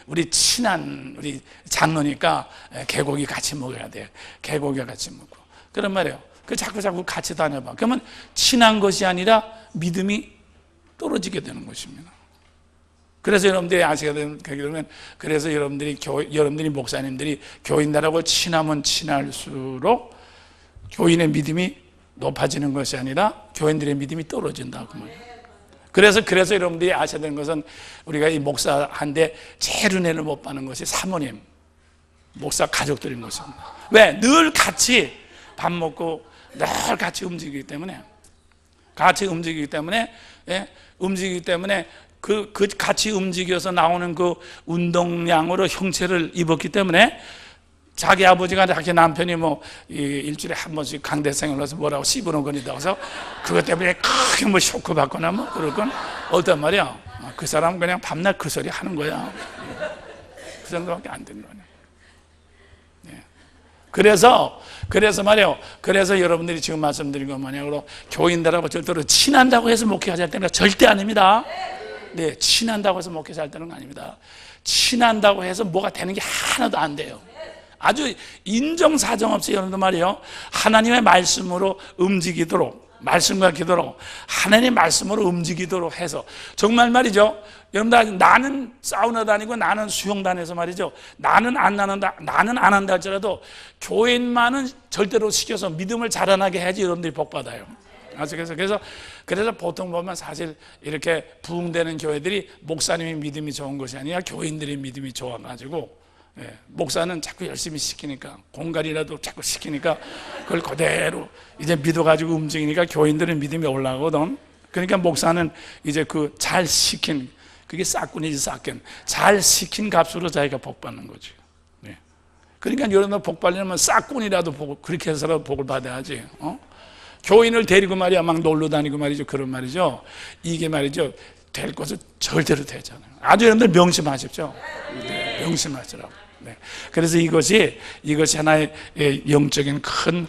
우리 친한 우리 장로니까 개고기 같이 먹어야 돼요. 개고기 같이 먹고. 그런 말이에요. 그 자꾸 같이 다녀봐. 그러면 친한 것이 아니라 믿음이 떨어지게 되는 것입니다. 그래서 여러분들이 아시게 되면, 그래서 여러분들이 목사님들이 교인들하고 친하면 친할수록 교인의 믿음이 높아지는 것이 아니라 교인들의 믿음이 떨어진다고 말이에요. 그래서 여러분들이 아셔야 되는 것은, 우리가 이 목사한테 제일 은혜를 못 받는 것이 사모님, 목사 가족들인 것입니다. 왜? 늘 같이 밥 먹고 늘 같이 움직이기 때문에, 예? 움직이기 때문에 그 같이 움직여서 나오는 그 운동량으로 형체를 입었기 때문에, 자기 아버지가 자기 남편이 일주일에 한 번씩 강대상을 넣어서 뭐라고 씹어놓거니다고 해서 그것 때문에 크게 쇼크 받거나 그럴 건 어떤 말이야. 그 사람은 그냥 밤낮 그 소리 하는 거야. 그 정도밖에 안 되는 거냐. 네. 그래서 말이에요. 그래서 여러분들이 지금 말씀드린 것 마냥으로 교인들하고 절대로 친한다고 해서 목회하지 할 때는 절대 아닙니다. 네, 친한다고 해서 목회자 할 때는 아닙니다. 친한다고 해서 뭐가 되는 게 하나도 안 돼요. 아주 인정사정 없이 여러분들 말이에요. 하나님의 말씀으로 움직이도록, 말씀과 기도로 하나님의 말씀으로 움직이도록 해서, 정말 말이죠. 여러분들, 나는 사우나 다니고 나는 수영 다녀서 말이죠. 나는 안 한다 할지라도 교인만은 절대로 시켜서 믿음을 자라나게 해야지 여러분들이 복 받아요. 그래서 보통 보면 사실 이렇게 부흥되는 교회들이 목사님의 믿음이 좋은 것이 아니라 교인들의 믿음이 좋아가지고, 목사는 자꾸 열심히 시키니까, 공갈이라도 자꾸 시키니까 그걸 그대로 이제 믿어가지고 움직이니까 교인들의 믿음이 올라가거든. 그러니까 목사는 이제 그 잘 시킨, 그게 싹꾼이지 싹견, 잘 시킨 값으로 자기가 복 받는 거죠. 그러니까 여러분들 복 받으려면 싹꾼이라도 그렇게 해서라도 복을 받아야지. 교인을 데리고 말이야 막 놀러 다니고 말이죠. 그런 말이죠. 이게 말이죠, 될 것은 절대로 되잖아요. 아주 여러분들 명심하십시오. 네, 명심하시라고. 네. 그래서 이것이 하나의 영적인 큰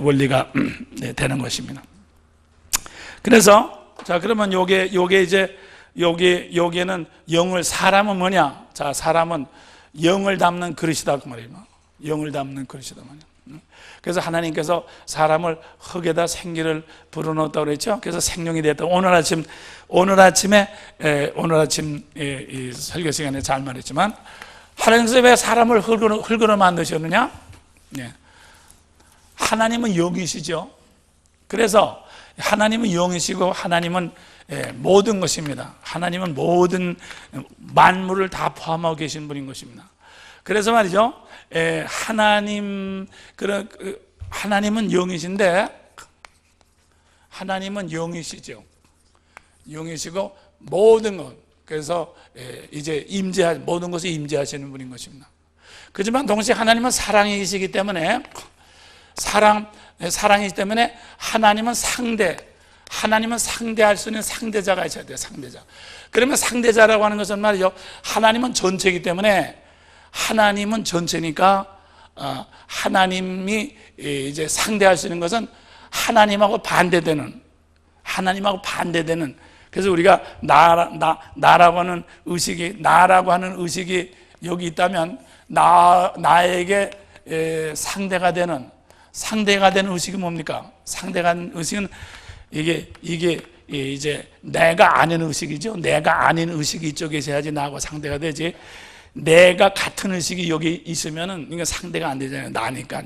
원리가 되는 것입니다. 그래서 자, 그러면 요게 이제 여기에는 사람은 뭐냐? 자, 사람은 영을 담는 그릇이다 그 말이에요. 영을 담는 그릇이다 말이에요. 그래서 하나님께서 사람을 흙에다 생기를 불어넣었다고 그랬죠. 그래서 생명이 됐다. 오늘 아침 이 설교 시간에 잘 말했지만, 하나님께서 왜 사람을 흙으로 만드셨느냐? 하나님은 영이시죠. 그래서 하나님은 영이시고 하나님은 모든 것입니다. 하나님은 모든 만물을 다 포함하고 계신 분인 것입니다. 그래서 말이죠, 하나님은 영이신데, 하나님은 영이시죠. 영이시고 모든 것, 그래서 이제 모든 것을 임재하시는 분인 것입니다. 그렇지만 동시에 하나님은 사랑이시기 때문에, 사랑이기 때문에 하나님은 상대할 수 있는 상대자가 있어야 돼요. 상대자. 그러면 상대자라고 하는 것은 말이죠, 하나님은 전체이기 때문에, 하나님은 전체니까 하나님이 이제 상대할 수 있는 것은 하나님하고 반대되는, 그래서 우리가 나라고 하는 의식이 여기 있다면, 나에게 상대가 되는 의식이 뭡니까? 상대가 되는 의식은 이게 이제 내가 아는 의식이죠. 내가 아닌 의식이 이쪽에 있어야지 나하고 상대가 되지. 내가 같은 의식이 여기 있으면은 이게 상대가 안 되잖아요. 나니까.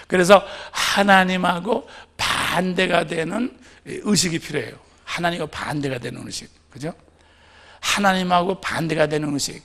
그래서 하나님하고 반대가 되는 의식이 필요해요. 하나님과 반대가 되는 의식. 그죠? 하나님하고 반대가 되는 의식.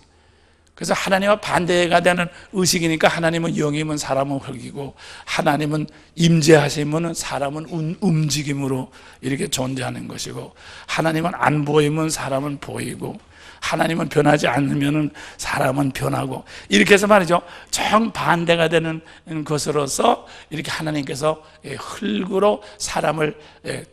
그래서 하나님과 반대가 되는 의식이니까, 하나님은 영이면 사람은 흙이고, 하나님은 임재하시면 사람은 움직임으로 이렇게 존재하는 것이고, 하나님은 안 보이면 사람은 보이고, 하나님은 변하지 않으면 사람은 변하고, 이렇게 해서 말이죠, 정반대가 되는 것으로서 이렇게 하나님께서 흙으로 사람을,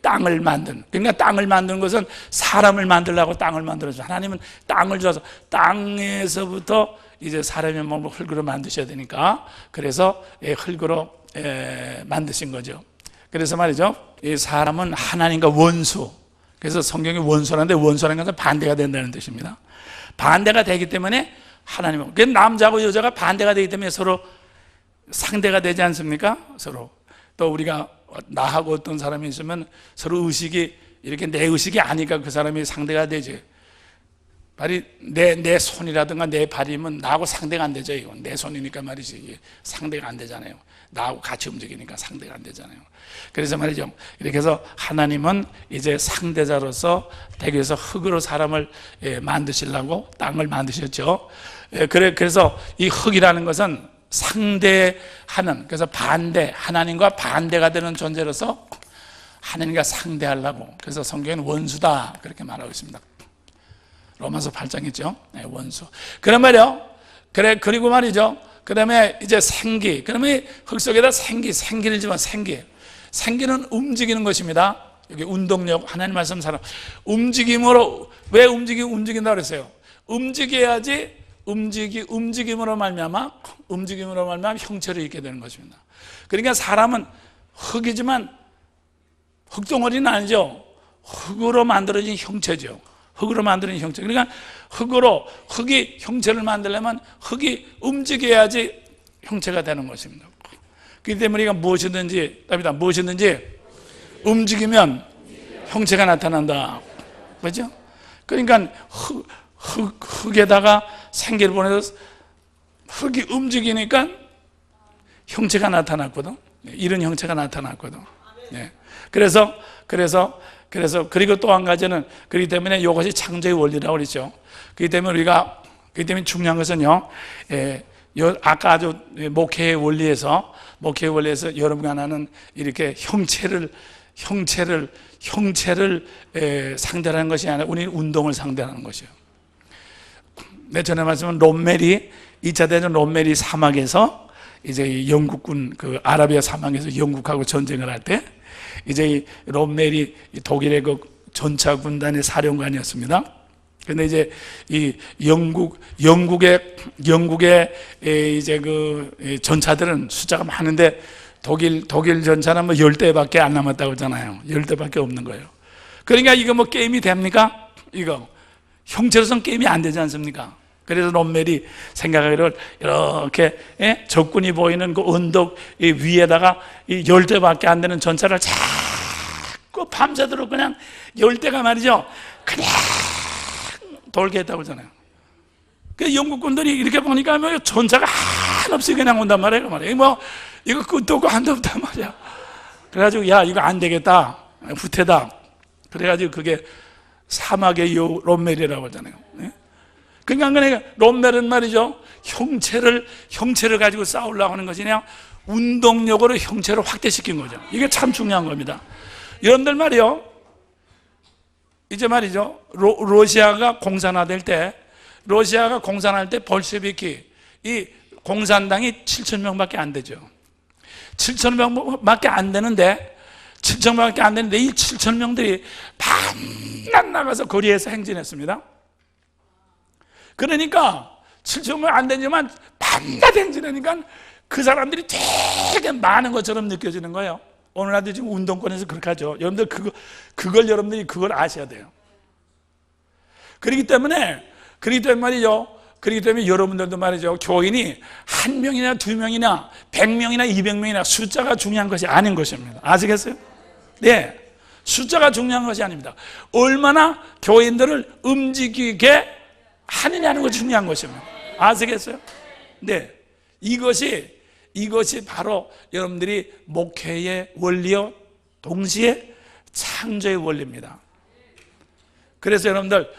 땅을 만든, 그러니까 땅을 만드는 것은 사람을 만들려고 땅을 만들어서, 하나님은 땅을 줘서 땅에서부터 이제 사람의 몸을 흙으로 만드셔야 되니까, 그래서 흙으로 만드신 거죠. 그래서 말이죠, 이 사람은 하나님과 원수, 그래서 성경이 원수라는데 원수라는 것은 반대가 된다는 뜻입니다. 반대가 되기 때문에 하나님은, 남자하고 여자가 반대가 되기 때문에 서로 상대가 되지 않습니까? 서로. 또 우리가 나하고 어떤 사람이 있으면 서로 의식이 이렇게 내 의식이 아니까 그 사람이 상대가 되지. 발이 내 손이라든가 내 발이면 나하고 상대가 안 되죠. 이건 내 손이니까 말이지, 이게 상대가 안 되잖아요. 나하고 같이 움직이니까 상대가 안 되잖아요. 그래서 말이죠, 이렇게 해서 하나님은 이제 상대자로서 되기 위해서 흙으로 사람을 만드시려고 땅을 만드셨죠. 그래서 이 흙이라는 것은 상대하는, 그래서 반대, 하나님과 반대가 되는 존재로서 하나님과 상대하려고, 그래서 성경에는 원수다 그렇게 말하고 있습니다. 로마서 8장 있죠. 원수. 그런 말이요. 그리고 말이죠, 그 다음에 이제 생기, 그러면 흙 속에다 생기를 집어. 생기는 움직이는 것입니다. 여기 운동력, 하나님 말씀 사람 움직임으로, 왜 움직인다 그랬어요? 움직여야지, 움직임으로 말미암아 형체를 입게 되는 것입니다. 그러니까 사람은 흙이지만 흙덩어리는 아니죠. 흙으로 만들어진 형체죠. 흙으로 만드는 형체. 그러니까 흙이 형체를 만들려면 흙이 움직여야지 형체가 되는 것입니다. 그렇기 때문에 우리가 무엇이든지 움직이면 형체가 나타난다. 그렇죠? 그러니까 흙에다가 생기를 보내서 흙이 움직이니까 형체가 나타났거든. 이런 형체가 나타났거든. 네. 그래서 그리고 또 한 가지는, 그렇기 때문에 이것이 창조의 원리라고 그랬죠. 그렇기 때문에 중요한 것은요, 아까 아주 목회의 원리에서 여러분이 하나는 이렇게 형체를 상대하는 것이 아니라 우리는 운동을 상대하는 것이에요. 내 전에 말씀은 2차 대전 롬메리 사막에서 이제 영국군, 그 아라비아 사막에서 영국하고 전쟁을 할 때, 이제 이 롬멜이 독일의 그 전차 군단의 사령관이었습니다. 그런데 이제 이 영국의 이제 그 전차들은 숫자가 많은데 독일 전차는 뭐 10대밖에 안 남았다고 하잖아요. 10대밖에 없는 거예요. 그러니까 이거 뭐 게임이 됩니까? 이거 형체로서는 게임이 안 되지 않습니까? 그래서 롬멜이 생각하기를 이렇게 적군이 보이는 그 언덕 위에다가 이 10대밖에 안 되는 전차를 자꾸 밤새도록 그냥 10대가 말이죠, 그냥 돌게 했다고 하잖아요. 그 영국군들이 이렇게 보니까 뭐 전차가 한없이 그냥 온단 말이에요. 뭐 이거 끝도 없고 한도 없단 말이야. 그래가지고 야, 이거 안 되겠다, 후퇴다. 그래가지고 그게 사막의 롬멜이라고 하잖아요. 그러니까 롬멜은 말이죠, 형체를 가지고 싸우려고 하는 것이 그냥 운동력으로 형체를 확대시킨 거죠. 이게 참 중요한 겁니다. 여러분들 말이요, 이제 말이죠, 러시아가 공산화될 때, 볼셰비키, 이 공산당이 7,000명밖에 안 되죠. 7,000명밖에 안 되는데 이 7,000명들이 밤낮 나가서 거리에서 행진했습니다. 그러니까 7,000명 안 되지만 밤낮 행진하니까 그 사람들이 되게 많은 것처럼 느껴지는 거예요. 오늘날도 지금 운동권에서 그렇게 하죠. 여러분들 여러분들이 그걸 아셔야 돼요. 그렇기 때문에 말이죠, 여러분들도 말이죠, 교인이 1명이나 2명이나 100명이나 200명이나 숫자가 중요한 것이 아닌 것입니다. 아시겠어요? 네, 숫자가 중요한 것이 아닙니다. 얼마나 교인들을 움직이게 하느냐는 것이 중요한 것입니다. 아시겠어요? 네, 이것이 바로 여러분들이 목회의 원리요, 동시에 창조의 원리입니다. 그래서 여러분들,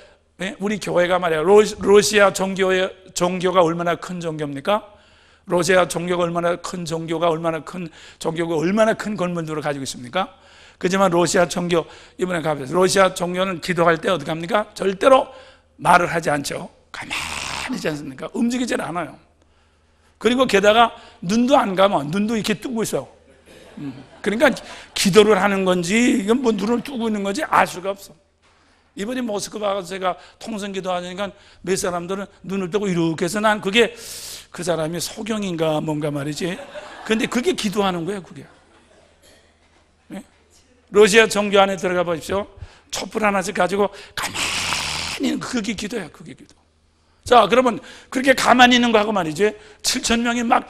우리 교회가 말이야, 러시아 종교가 얼마나 큰 종교입니까? 러시아 종교가 얼마나 큰 건물들을 가지고 있습니까? 그렇지만 러시아 종교, 이번에 가보세요. 러시아 종교는 기도할 때 어떻게 합니까? 절대로 말을 하지 않죠. 가만히 있지 않습니까? 움직이질 않아요. 그리고 게다가 눈도 안 감아. 눈도 이렇게 뜨고 있어. 그러니까 기도를 하는 건지 이건 뭐 눈을 뜨고 있는 건지 알 수가 없어. 이번에 모스크바 가서 제가 통성 기도하니까 몇 사람들은 눈을 뜨고 이렇게 해서 난 그게 그 사람이 소경인가 뭔가 말이지. 근데 그게 기도하는 거예요, 그게. 네? 러시아 정교 안에 들어가 보십시오. 촛불 하나씩 가지고 가만히 있는 그게 기도야, 그게 기도. 자, 그러면 그렇게 가만히 있는 거 하고 말이지 7천 명이 막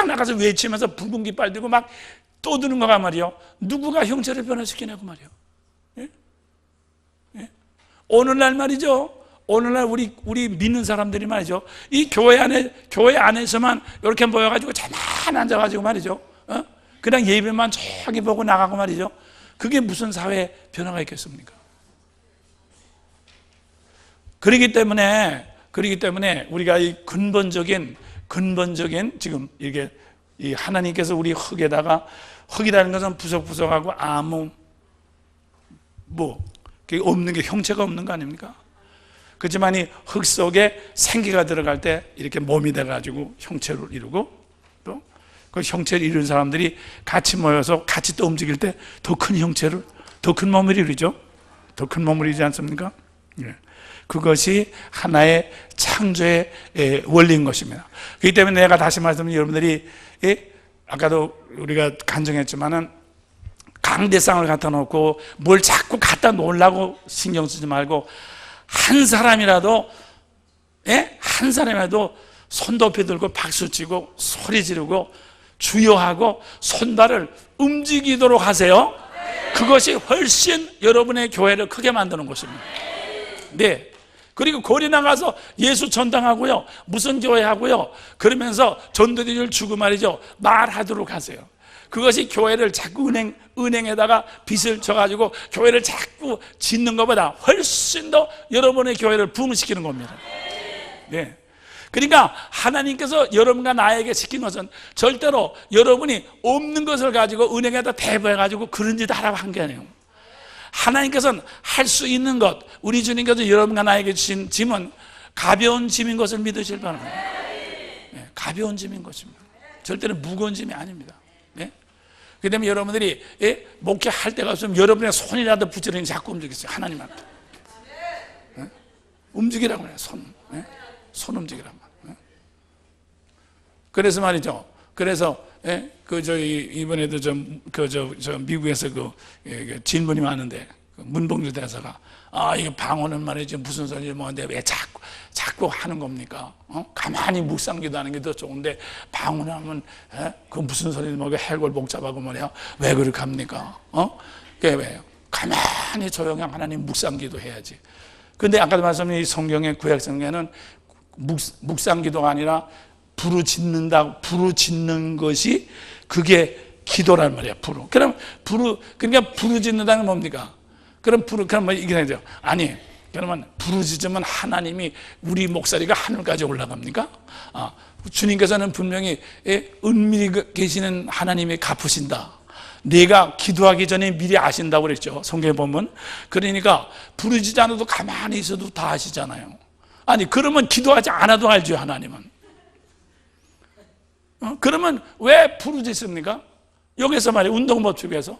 나가서 외치면서 붉은 깃발 들고 막 떠드는 거가 말이요. 누구가 형체를 변화시키냐고 말이요. 예? 예? 오늘날 말이죠. 오늘날 우리 믿는 사람들이 말이죠. 이 교회 안에서만 이렇게 모여가지고 자만 앉아가지고 말이죠. 그냥 예배만 저기 보고 나가고 말이죠. 그게 무슨 사회 변화가 있겠습니까? 그렇기 때문에 우리가 이 근본적인 지금 이게 이 하나님께서 우리 흙이라는 것은 부석부석하고 아무 그게 없는 게 형체가 없는 거 아닙니까? 그렇지만 이 흙 속에 생기가 들어갈 때 이렇게 몸이 돼가지고 형체를 이루고 또 그 형체를 이룬 사람들이 같이 모여서 같이 또 움직일 때 더 큰 형체를 더 큰 몸을 이루죠. 더 큰 몸을 이루지 않습니까? 예. 그것이 하나의 창조의 원리인 것입니다. 그렇기 때문에 내가 다시 말씀드리면 여러분들이 아까도 우리가 간증했지만은 강대상을 갖다 놓고 뭘 자꾸 갖다 놓으려고 신경 쓰지 말고 한 사람이라도 손 높이 들고 박수 치고 소리 지르고 주여하고 손발을 움직이도록 하세요. 그것이 훨씬 여러분의 교회를 크게 만드는 것입니다. 네. 그리고 거리 나가서 예수 전당하고요, 무슨 교회 하고요, 그러면서 전도지를 주고 말이죠, 말하도록 하세요. 그것이 교회를 자꾸 은행에다가 빚을 져가지고 교회를 자꾸 짓는 것보다 훨씬 더 여러분의 교회를 부흥시키는 겁니다. 네. 그러니까 하나님께서 여러분과 나에게 시킨 것은 절대로 여러분이 없는 것을 가지고 은행에다 대부해가지고 그런 짓 하라고 한 게 아니에요. 하나님께서는 할 수 있는 것, 우리 주님께서 여러분과 나에게 주신 짐은 가벼운 짐인 것을 믿으실 바랍니다. 네, 가벼운 짐인 것입니다. 절대로 무거운 짐이 아닙니다. 네? 그렇기 때문에 여러분들이 목회할 때가 없으면 여러분의 손이라도 붙이려니 자꾸 움직이세요. 하나님한테 움직이라고 해요. 손 움직이라고. 그래서 말이죠. 그래서 이번에도 미국에서 질문이 많은데 문봉주 대사가 이거 방언은 말이죠 무슨 소리지 뭐인데 왜 자꾸 하는 겁니까? 가만히 묵상기도 하는 게 더 좋은데 방언하면 그 무슨 소리지 뭐 해골 복잡하고 말이야 왜 그렇게 합니까? 그게 왜요? 가만히 조용히 하나님 묵상기도 해야지. 근데 아까도 말씀드린 성경의 구약 성경에는 묵상기도가 아니라 부르짖는 것이 그게 기도란 말이야. 그러니까 부르짖는다는 건 뭡니까? 그럼 뭐 이게 되죠. 아니, 그러면 부르짖으면 하나님이 우리 목소리가 하늘까지 올라갑니까? 주님께서는 분명히 은밀히 계시는 하나님이 갚으신다. 내가 기도하기 전에 미리 아신다고 그랬죠. 성경에 보면. 그러니까 부르짖지 않아도 가만히 있어도 다 아시잖아요. 아니, 그러면 기도하지 않아도 알죠, 하나님은. 그러면 왜 부르짖습니까? 여기서 말이에요. 운동법칙에서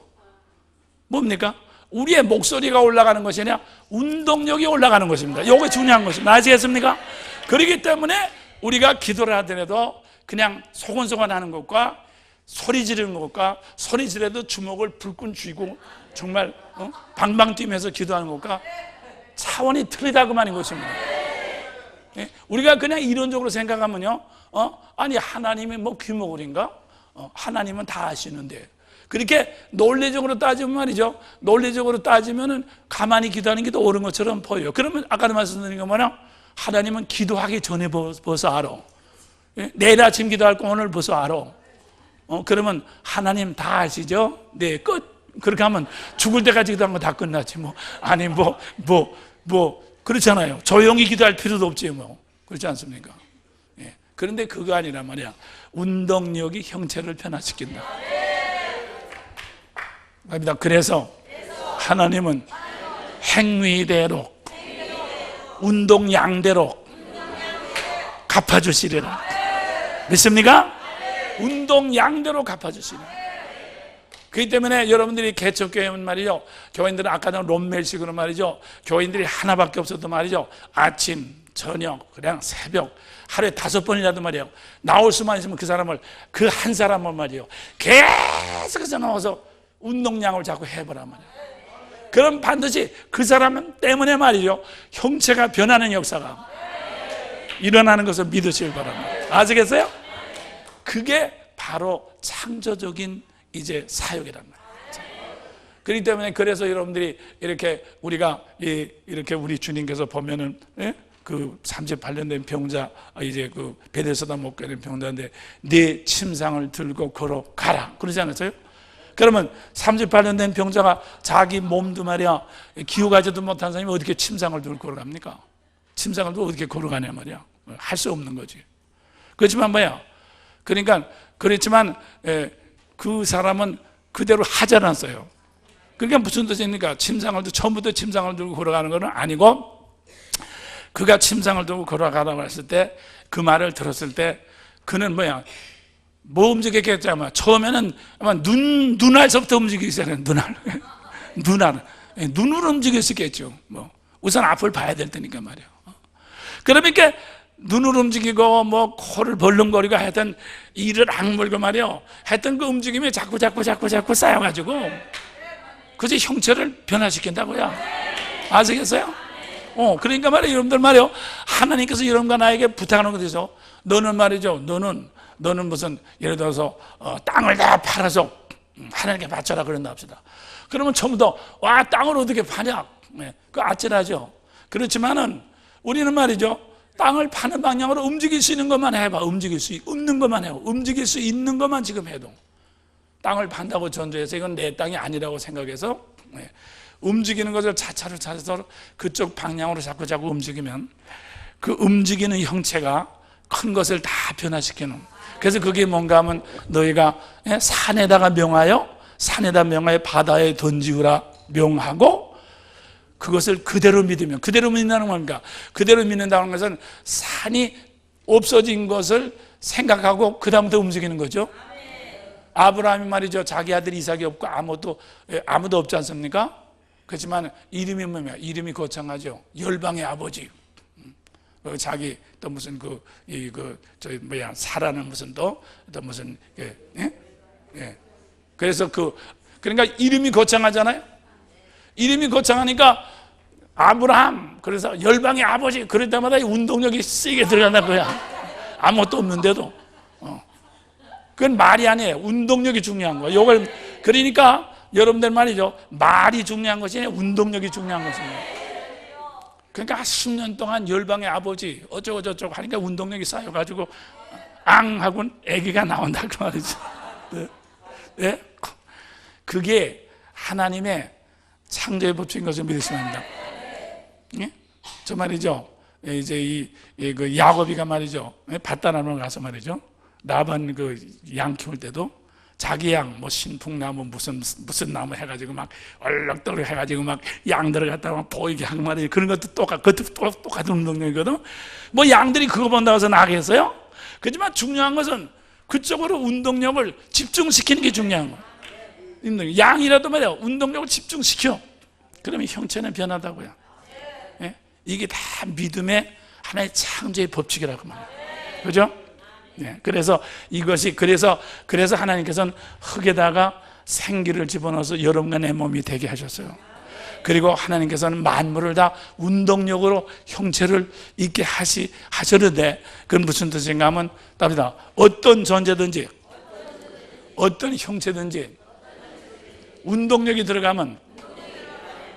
뭡니까? 우리의 목소리가 올라가는 것이 아니라 운동력이 올라가는 것입니다. 이게 중요한 것입니다. 아시겠습니까? 그렇기 때문에 우리가 기도를 하더라도 그냥 소곤소곤 하는 것과 소리 지르는 것과 소리 지르도 주먹을 불끈 쥐고 정말 방방 뛰면서 기도하는 것과 차원이 틀리다고 말인 것입니다. 우리가 그냥 이론적으로 생각하면요, 아니 하나님이 뭐 귀머거리인가? 하나님은 다 아시는데. 그렇게 논리적으로 따지면 말이죠, 논리적으로 따지면은 가만히 기도하는 게 더 옳은 것처럼 보여요. 그러면 아까도 말씀드린 거 뭐냐? 하나님은 기도하기 전에 벌써 알아. 내일 아침 기도할 거 오늘 벌써 알아. 그러면 하나님 다 아시죠? 네, 끝. 그렇게 하면 죽을 때까지 기도한 거 다 끝났지 뭐. 아니 그렇잖아요. 조용히 기도할 필요도 없지 뭐. 그렇지 않습니까? 예. 그런데 그거 아니란 말이야. 운동력이 형체를 변화시킨다. 그래서 하나님은 행위대로 운동량대로 갚아주시리라. 믿습니까? 운동량대로 갚아주시리라. 그렇기 때문에 여러분들이 개척교회는 말이죠, 교인들은 아까 전 롬멜식으로 말이죠, 교인들이 하나밖에 없어도 말이죠, 아침, 저녁, 그냥 새벽 하루에 5번이라도 말이에요, 나올 수만 있으면 그 사람을, 그 한 사람을 말이에요, 계속해서 나와서 운동량을 자꾸 해보란 말이에요. 그럼 반드시 그 사람 때문에 말이죠, 형체가 변하는 역사가 일어나는 것을 믿으시길 바랍니다. 아시겠어요? 그게 바로 창조적인 이제 사역이란 말이에요. 그렇기 때문에 그래서 여러분들이 이렇게 우리가 이렇게 우리 주님께서 보면은, 예? 그 38년 된 병자, 이제 그 베데스다 못 가는 병자인데 네 침상을 들고 걸어가라 그러지 않았어요? 그러면 38년 된 병자가 자기 몸도 말이야 기어가지도 못한 사람이 어떻게 침상을 들고 걸어갑니까? 침상을 들고 어떻게 걸어가냐 말이야. 할 수 없는 거지. 그렇지만 뭐야, 그러니까 그렇지만 그 사람은 그대로 하지 않았어요. 그러니까 무슨 뜻입니까? 침상을 처음부터 침상을 들고 걸어가는 건 아니고, 그가 침상을 들고 걸어가라고 했을 때 그 말을 들었을 때 그는 뭐야, 뭐 움직였겠지. 아마 처음에는 아마 눈알서부터 움직이기 시작해요. 눈으로 움직였었겠죠. 뭐 우선 앞을 봐야 될 테니까 말이에요. 그러니까 눈을 움직이고 뭐 코를 벌렁거리고 하여튼 이를 악물고 말이요, 하여튼 그 움직임이 자꾸 쌓여가지고 그저 형체를 변화시킨다고요. 아시겠어요? 그러니까 말이에요, 여러분들 말이요, 하나님께서 여러분과 나에게 부탁하는 것이죠. 너는 말이죠, 너는 무슨 예를 들어서 땅을 다 팔아서 하나님께 바쳐라 그런다 합시다. 그러면 처음부터 와, 땅을 어떻게 파냐, 그 아찔하죠. 그렇지만은 우리는 말이죠, 땅을 파는 방향으로 움직일 수 있는 것만 해봐. 움직일 수 있는 것만 해요. 움직일 수 있는 것만 지금 해도. 땅을 판다고 전제해서 이건 내 땅이 아니라고 생각해서 움직이는 것을 차차로 찾아서 그쪽 방향으로 자꾸 움직이면 그 움직이는 형체가 큰 것을 다 변화시키는. 그래서 그게 뭔가 하면 너희가 산에다 명하여 바다에 던지우라 명하고, 그것을 그대로 믿으면, 그대로 믿는다는 겁니까? 그대로 믿는다는 것은 산이 없어진 것을 생각하고 그 다음부터 움직이는 거죠. 아브라함이 말이죠, 자기 아들 이삭이 없고 아무도 없지 않습니까? 그렇지만 이름이 뭐냐? 이름이 거창하죠. 열방의 아버지. 자기 또 무슨 사라는 무슨 또 무슨 그래서 그러니까 이름이 거창하잖아요. 이름이 거창하니까 아브라함, 그래서 열방의 아버지, 그럴 때마다 운동력이 세게 들어간다는 거야. 아무것도 없는데도. 그건 말이 아니에요. 운동력이 중요한 거야. 그러니까 여러분들 말이죠, 말이 중요한 것이 아니라 운동력이 중요한 것입니다. 그러니까 10년 동안 열방의 아버지 어쩌고 하니까 운동력이 쌓여가지고 하고 아기가 나온다 그 말이죠. 네? 그게 하나님의 창조의 법칙인 것을 믿으시면 합니다. 예? 저 말이죠, 이제 그 야곱이가 말이죠, 밧단나무를 가서 말이죠, 라반 양 키울 때도 자기 양 신풍나무 무슨 나무 해가지고 막 얼럭덜럭 해가지고 막 양들을 갖다가 막 보이게 하고 말이에요. 그런 것도 똑같은 운동력이거든. 뭐 양들이 그거 본다고 해서 나겠어요? 그렇지만 중요한 것은 그쪽으로 운동력을 집중시키는 게 중요한 거예요. 양이라도 말이야, 운동력을 집중시켜. 그러면 형체는 변하다고요. 예? 이게 다 믿음의 하나의 창조의 법칙이라고 말이에요. 그죠? 예. 그래서 하나님께서는 흙에다가 생기를 집어넣어서 여러분과 내 몸이 되게 하셨어요. 그리고 하나님께서는 만물을 다 운동력으로 형체를 있게 하셨는데, 그건 무슨 뜻인가 하면 답이다. 어떤 존재든지, 어떤 형체든지 운동력이 들어가면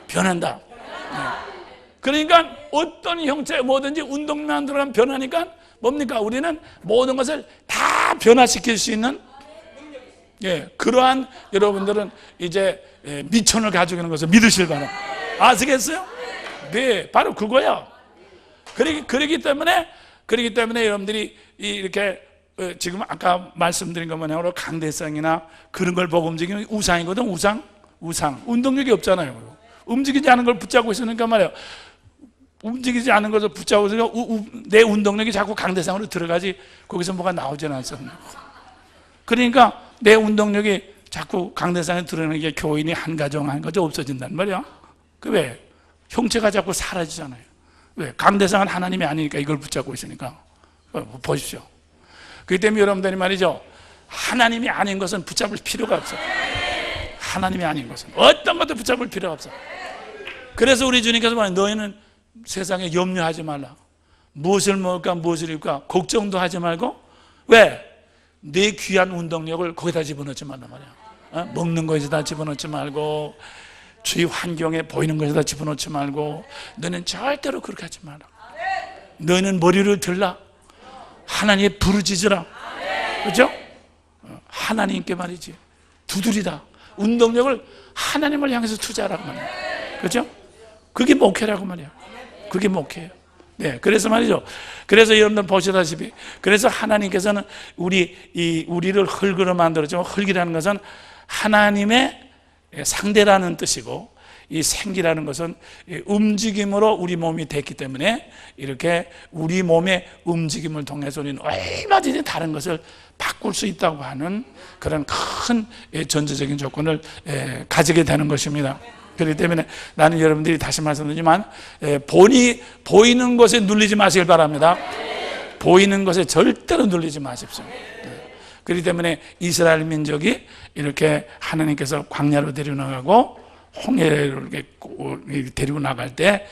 변한다. 그러니까 어떤 형체 뭐든지 운동만 들어가면 변하니까 뭡니까? 우리는 모든 것을 다 변화시킬 수 있는 그러한 여러분들은 이제 미천을 가지고 있는 것을 믿으실 바랍니다. 아시겠어요? 네, 바로 그거야. 그러기 때문에 여러분들이 이렇게 지금 아까 말씀드린 것만으로 강대상이나 그런 걸 보고 움직이는 우상이거든. 우상 운동력이 없잖아요. 움직이지 않은 걸 붙잡고 있으니까 말이에요, 움직이지 않는 것을 붙잡으니까 내 운동력이 자꾸 강대상으로 들어가지 거기서 뭐가 나오지는 않습니다. 그러니까 내 운동력이 자꾸 강대상에 들어가는 게 교인이 한 가정 없어진단 말이야. 그 왜? 형체가 자꾸 사라지잖아요. 왜? 강대상은 하나님이 아니니까 이걸 붙잡고 있으니까. 보십시오. 그렇기 때문에 여러분들이 말이죠, 하나님이 아닌 것은 붙잡을 필요가 없어. 하나님이 아닌 것은 어떤 것도 붙잡을 필요가 없어. 그래서 우리 주님께서 말해요, 너희는 세상에 염려하지 말라. 무엇을 먹을까 무엇을 입을까 걱정도 하지 말고. 왜? 내 귀한 운동력을 거기다 집어넣지 말란 말이야. 먹는 것에다 집어넣지 말고, 주위 환경에 보이는 것에다 집어넣지 말고. 너는 절대로 그렇게 하지 마라. 너는 머리를 들라. 하나님의 부르짖으라. 그렇죠? 하나님께 말이지 두드리다. 운동력을 하나님을 향해서 투자하라고 말이야. 그렇죠? 그게 목회라고 말이야. 그게 목회예요. 네, 그래서 말이죠. 그래서 여러분들 보시다시피, 그래서 하나님께서는 우리를 흙으로 만들었지만, 흙이라는 것은 하나님의 상대라는 뜻이고, 이 생기라는 것은 움직임으로 우리 몸이 됐기 때문에 이렇게 우리 몸의 움직임을 통해서 우리는 얼마든지 다른 것을 바꿀 수 있다고 하는 그런 큰 전제적인 조건을 가지게 되는 것입니다. 그렇기 때문에 나는 여러분들이 다시 말씀드리지만, 보이는 것에 눌리지 마시길 바랍니다. 보이는 것에 절대로 눌리지 마십시오. 그렇기 때문에 이스라엘 민족이 이렇게 하나님께서 광야로 데려나가고 홍해를 데리고 나갈 때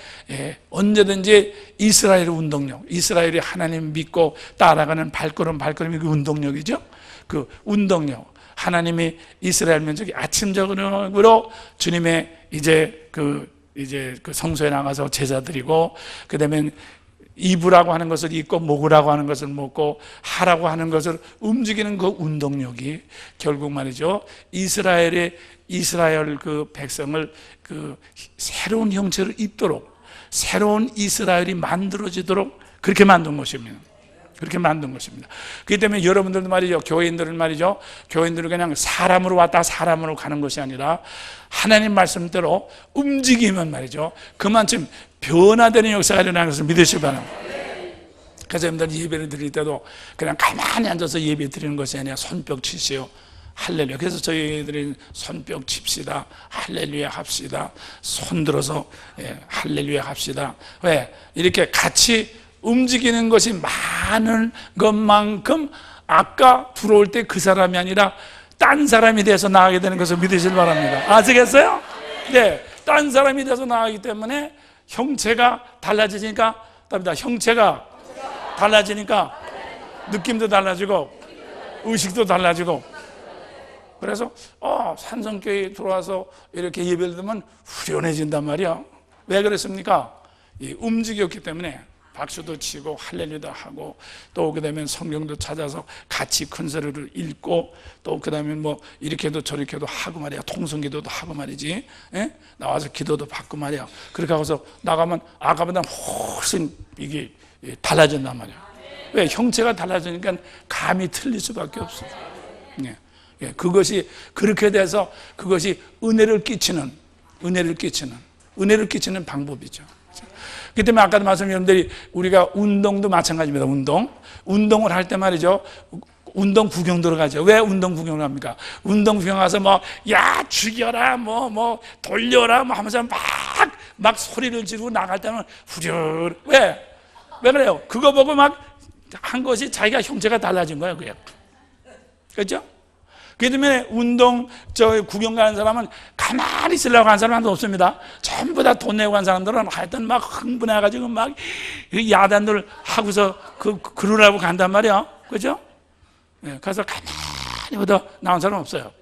언제든지 이스라엘의 운동력, 이스라엘이 하나님 믿고 따라가는 발걸음이 그 운동력이죠. 그 운동력, 하나님이 이스라엘 민족이 아침저녁으로 주님의 이제 그 성소에 나가서 제사 드리고, 그다음에 입으라고 하는 것을 입고 먹으라고 하는 것을 먹고 하라고 하는 것을 움직이는 그 운동력이 결국 말이죠, 이스라엘 그 백성을 그 새로운 형체를 입도록, 새로운 이스라엘이 만들어지도록 그렇게 만든 것입니다. 그렇게 만든 것입니다. 그렇기 때문에 여러분들도 말이죠, 교인들은 그냥 사람으로 왔다 사람으로 가는 것이 아니라 하나님 말씀대로 움직이면 말이죠, 그만큼 변화되는 역사가 일어나는 것을 믿으시기 바랍니다. 그래서 여러분들 예배를 드릴 때도 그냥 가만히 앉아서 예배 드리는 것이 아니라 손뼉 치시오. 할렐루야. 그래서 저희들이 손뼉 칩시다. 할렐루야 합시다. 손 들어서 할렐루야 합시다. 왜? 이렇게 같이 움직이는 것이 많은 것만큼 아까 들어올 때 그 사람이 아니라 딴 사람이 돼서 나가게 되는 것을 믿으시길 바랍니다. 아시겠어요? 네, 딴 사람이 돼서 나가기 때문에 형체가 달라지니까, 형체가 달라지니까 느낌도 달라지고 의식도 달라지고. 그래서 산성교회에 들어와서 이렇게 예배를 드리면 후련해진단 말이야. 왜 그랬습니까? 움직였기 때문에. 박수도 치고 할렐루야도 하고, 또 그다음에 성경도 찾아서 같이 큰 소리를 읽고, 또 그다음에 뭐 이렇게도 저렇게도 하고 말이야. 통성기도도 하고 말이지. 나와서 기도도 받고 말이야. 그렇게 하고서 나가면 아까보다 훨씬 이게 달라진단 말이야. 왜? 형체가 달라지니까 감이 틀릴 수밖에 없어. 그것이 그렇게 돼서 그것이 은혜를 끼치는 방법이죠. 그렇기 때문에 아까도 말씀드린 여러분들이 우리가 운동도 마찬가지입니다. 운동을 할 때 말이죠, 운동 구경 들어가죠. 왜 운동 구경을 합니까? 운동 구경 가서 야 죽여라 돌려라 하면서 막 소리를 지르고 나갈 때는 후련. 왜 그래요? 그거 보고 막 한 것이 자기가 형체가 달라진 거예요. 그게. 그렇죠? 그렇기 때문에 구경 가는 사람은 가만히 있으려고 하는 사람은 없습니다. 전부 다 돈 내고 간 사람들은 하여튼 막 흥분해가지고 막 야단들 하고서 그러라고 간단 말이야. 그죠? 가서 가만히 보다 나온 사람 없어요.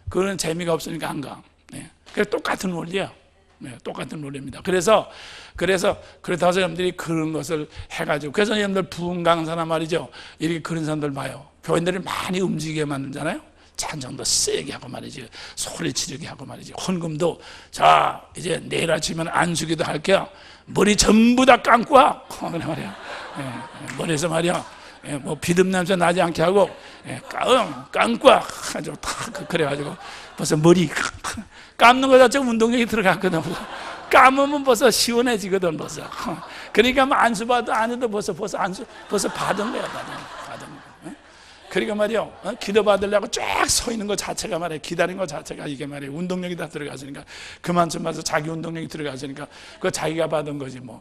그런 재미가 없으니까 안 가. 그래서 똑같은 원리야. 똑같은 논리입니다. 그래서 그렇다고 여러분들이 그런 것을 해가지고, 그래서 여러분들 부흥 강사나 말이죠, 이렇게 그런 사람들 봐요. 교인들이 많이 움직이게 만들잖아요. 찬정도 세게 하고 말이지, 소리 지르게 하고 말이지, 헌금도 자 이제 내일 아침에는 안수기도 할게요. 머리 전부 다 감고 와. 그래 말이야. 머리에서 말이야, 뭐 비듬 냄새 나지 않게 하고 감고 와. 그래가지고 벌써 머리 감는 거 자체가 운동력이 들어갔거든. 감으면 벌써 시원해지거든 벌써. 그러니까 뭐 안수 받도 안 해도 벌써 안수 벌써 받은 거야, 받은 거. 그러니까 말이요, 기도 받으려고 쫙 서 있는 것 자체가 말이야, 기다리는 것 자체가 이게 말이야, 운동력이 다 들어가시니까, 그만큼 와서 자기 운동력이 들어가시니까, 그거 자기가 받은 거지 뭐.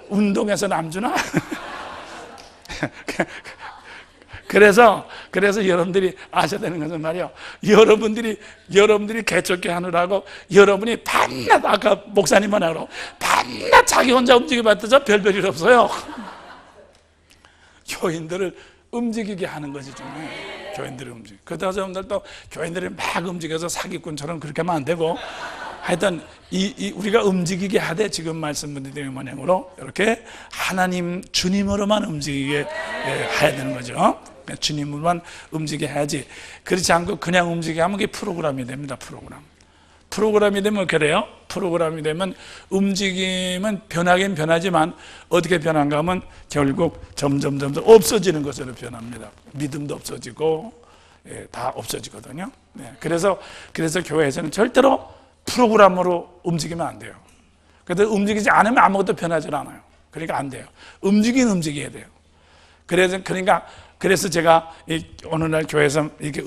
운동해서 남 주나? 그래서 여러분들이 아셔야 되는 것은 말이요, 여러분들이 개척기 하느라고 여러분이 밤낮, 아까 목사님 하라고 밤낮 자기 혼자 움직여 봤더니 별별 일 없어요. 교인들을 움직이게 하는 거지, 좀. 교인들이 움직여. 그러다가 여러분들 또 교인들이 막 움직여서 사기꾼처럼 그렇게 하면 안 되고, 하여튼 우리가 움직이게 하되, 지금 말씀드린 모양으로 이렇게 하나님 주님으로만 움직이게 해야 되는 거죠. 주님으로만 움직이게 해야지. 그렇지 않고 그냥 움직이게 하면 그게 프로그램이 됩니다. 프로그램이 되면 그래요. 프로그램이 되면 움직임은 변하긴 변하지만 어떻게 변한가 하면 결국 점점 없어지는 것으로 변합니다. 믿음도 없어지고, 다 없어지거든요. 그래서 교회에서는 절대로 프로그램으로 움직이면 안 돼요. 그래서 움직이지 않으면 아무것도 변하지 않아요. 그러니까 안 돼요. 움직여야 돼요. 그래서 제가 오늘날 교회에서 이렇게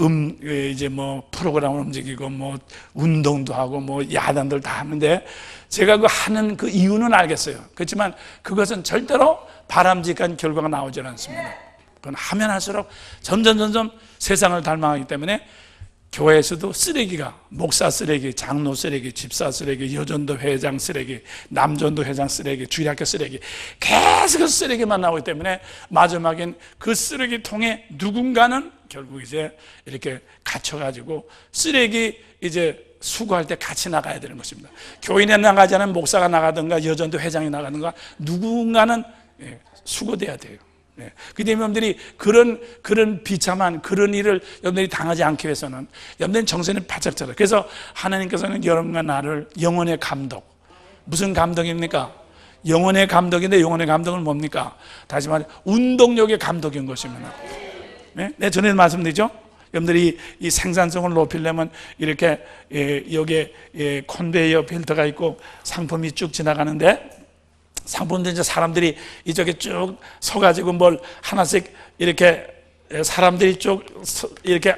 이제 뭐 프로그램을 움직이고 뭐 운동도 하고 뭐 야단들 다 하는데, 제가 하는 그 이유는 알겠어요. 그렇지만 그것은 절대로 바람직한 결과가 나오지 않습니다. 그건 하면 할수록 점점 세상을 닮아가기 때문에, 교회에서도 쓰레기가, 목사 쓰레기, 장로 쓰레기, 집사 쓰레기, 여전도 회장 쓰레기, 남전도 회장 쓰레기, 주일학교 쓰레기, 계속 쓰레기만 나오기 때문에 마지막엔 그 쓰레기통에 누군가는 결국 이제 이렇게 갇혀가지고 쓰레기 이제 수거할 때 같이 나가야 되는 것입니다. 교인에 나가지 않은 목사가 나가든가 여전도 회장이 나가든가 누군가는 수거돼야 돼요. 그 때문에 여러분들이 그런 비참한 그런 일을 여러분들이 당하지 않기 위해서는 여러분들은 정신을 바짝 차려. 그래서 하나님께서는 여러분과 나를 영혼의 감독, 무슨 감독입니까? 영혼의 감독인데, 영혼의 감독은 뭡니까? 다시 말해 운동력의 감독인 것입니다. 네, 전에 말씀드리죠. 여러분들이 이 생산성을 높이려면 이렇게 여기에 컨베이어 벨트가 있고 상품이 쭉 지나가는데, 상품도 이제 사람들이 이쪽에 쭉 서가지고 뭘 하나씩 이렇게 사람들이 쭉 이렇게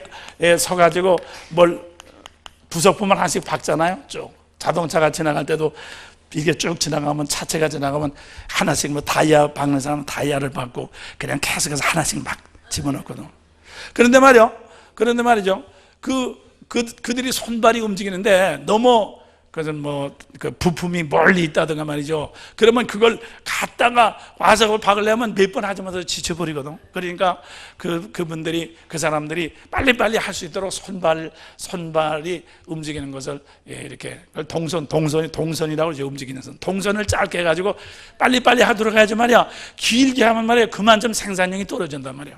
서가지고 뭘 부속품을 하나씩 박잖아요. 쭉 자동차가 지나갈 때도 이게 쭉 지나가면, 차체가 지나가면 하나씩 뭐 다이아 박는 사람은 다이아를 박고 그냥 계속해서 하나씩 막 집어넣거든. 그런데 말이죠. 그들이 손발이 움직이는데 너무, 그래서 그 부품이 멀리 있다든가 말이죠. 그러면 그걸 갖다가 와서 그걸 박으려면 몇 번 하자마자 지쳐버리거든. 그러니까 그분들이, 그 사람들이 빨리빨리 할 수 있도록 손발이 움직이는 것을 이렇게 동선이라고 이제 움직이는 선. 동선을 짧게 해가지고 빨리빨리 하도록 해야지 말이야. 길게 하면 말이야, 그만 좀 생산량이 떨어진단 말이야.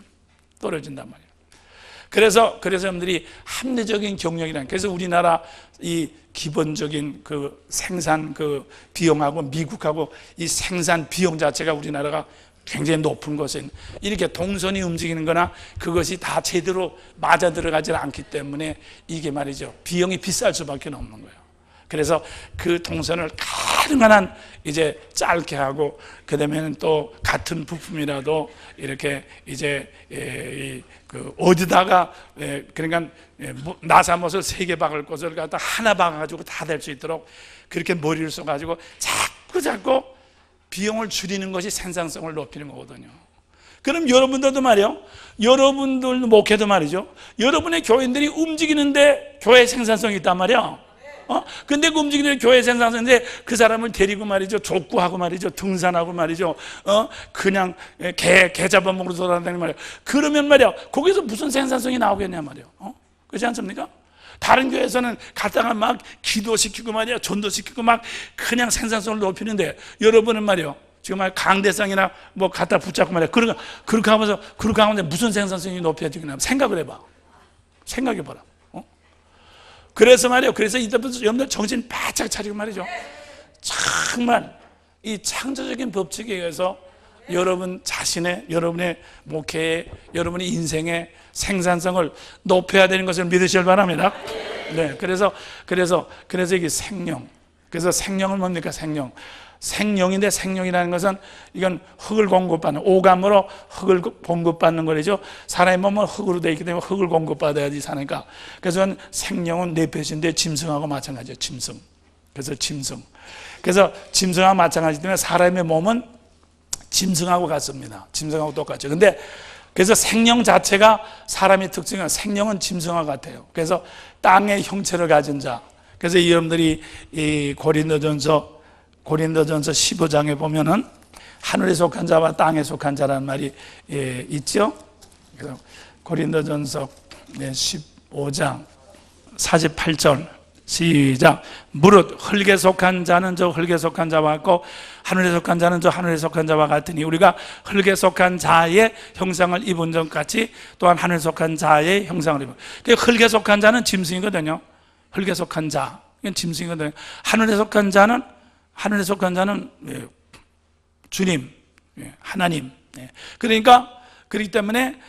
그래서 여러분들이 합리적인 경영이란, 그래서 우리나라 이 기본적인 그 생산 그 비용하고 미국하고 이 생산 비용 자체가 우리나라가 굉장히 높은 것은 이렇게 동선이 움직이는 거나 그것이 다 제대로 맞아 들어가지 않기 때문에 이게 말이죠, 비용이 비쌀 수밖에 없는 거예요. 그래서 그 동선을 가능한 한 이제 짧게 하고, 그 다음에는 또 같은 부품이라도 이렇게 이제 그 어디다가 그러니까 나사못을 3개 박을 것을 갖다 하나 박아가지고 다 될 수 있도록 그렇게 머리를 써가지고 자꾸 비용을 줄이는 것이 생산성을 높이는 거거든요. 그럼 여러분들도 말이요, 여러분들 목회도 말이죠, 여러분의 교인들이 움직이는데 교회 생산성이 있단 말이야. 근데 그 움직이는 교회 생산성인데 그 사람을 데리고 말이죠, 족구하고 말이죠, 등산하고 말이죠, 그냥 개 잡아먹으러 돌아다니는 말이야. 그러면 말이야, 거기서 무슨 생산성이 나오겠냐 말이야. 그렇지 않습니까? 다른 교회에서는 갔다가 막 기도시키고 말이야, 전도시키고 막 그냥 생산성을 높이는데, 여러분은 말이야, 지금 말 강대상이나 뭐 갖다 붙잡고 말이야, 그렇게 하면서 무슨 생산성이 높여지겠냐 생각을 해봐. 생각해봐라. 그래서 말이에요. 그래서 이때부터 여러분들 정신 바짝 차리고 말이죠. 정말 이 창조적인 법칙에 의해서 여러분 자신의, 여러분의 목회의, 여러분의 인생의 생산성을 높여야 되는 것을 믿으시길 바랍니다. 네, 그래서 이게 생명, 그래서 생령은 뭡니까? 생령인데 생령이라는 것은 이건 흙을 공급받는, 오감으로 흙을 공급받는 거죠. 사람의 몸은 흙으로 되어 있기 때문에 흙을 공급받아야지 사니까. 그래서 생령은 뇌표시인데 짐승하고 마찬가지예요. 짐승. 그래서 짐승. 그래서 짐승하고 마찬가지기 때문에 사람의 몸은 짐승하고 같습니다. 짐승하고 똑같죠. 근데 그래서 생령 자체가 사람의 특징은, 생령은 짐승과 같아요. 그래서 땅의 형체를 가진 자. 그래서 여러분들이 이 고린도전서 15장에 보면은 하늘에 속한 자와 땅에 속한 자라는 말이 있죠. 그래서 고린도전서 15장 48절 시작. 무릇 흙에 속한 자는 저 흙에 속한 자와 같고 하늘에 속한 자는 저 하늘에 속한 자와 같으니 우리가 흙에 속한 자의 형상을 입은 것 같이 또한 하늘에 속한 자의 형상을 입은. 흙에 속한 자는 짐승이거든요. 흙에 속한 자, 이건 짐승이거든요. 하늘에 속한 자는 주님, 하나님. 그러니까 그렇기 때문에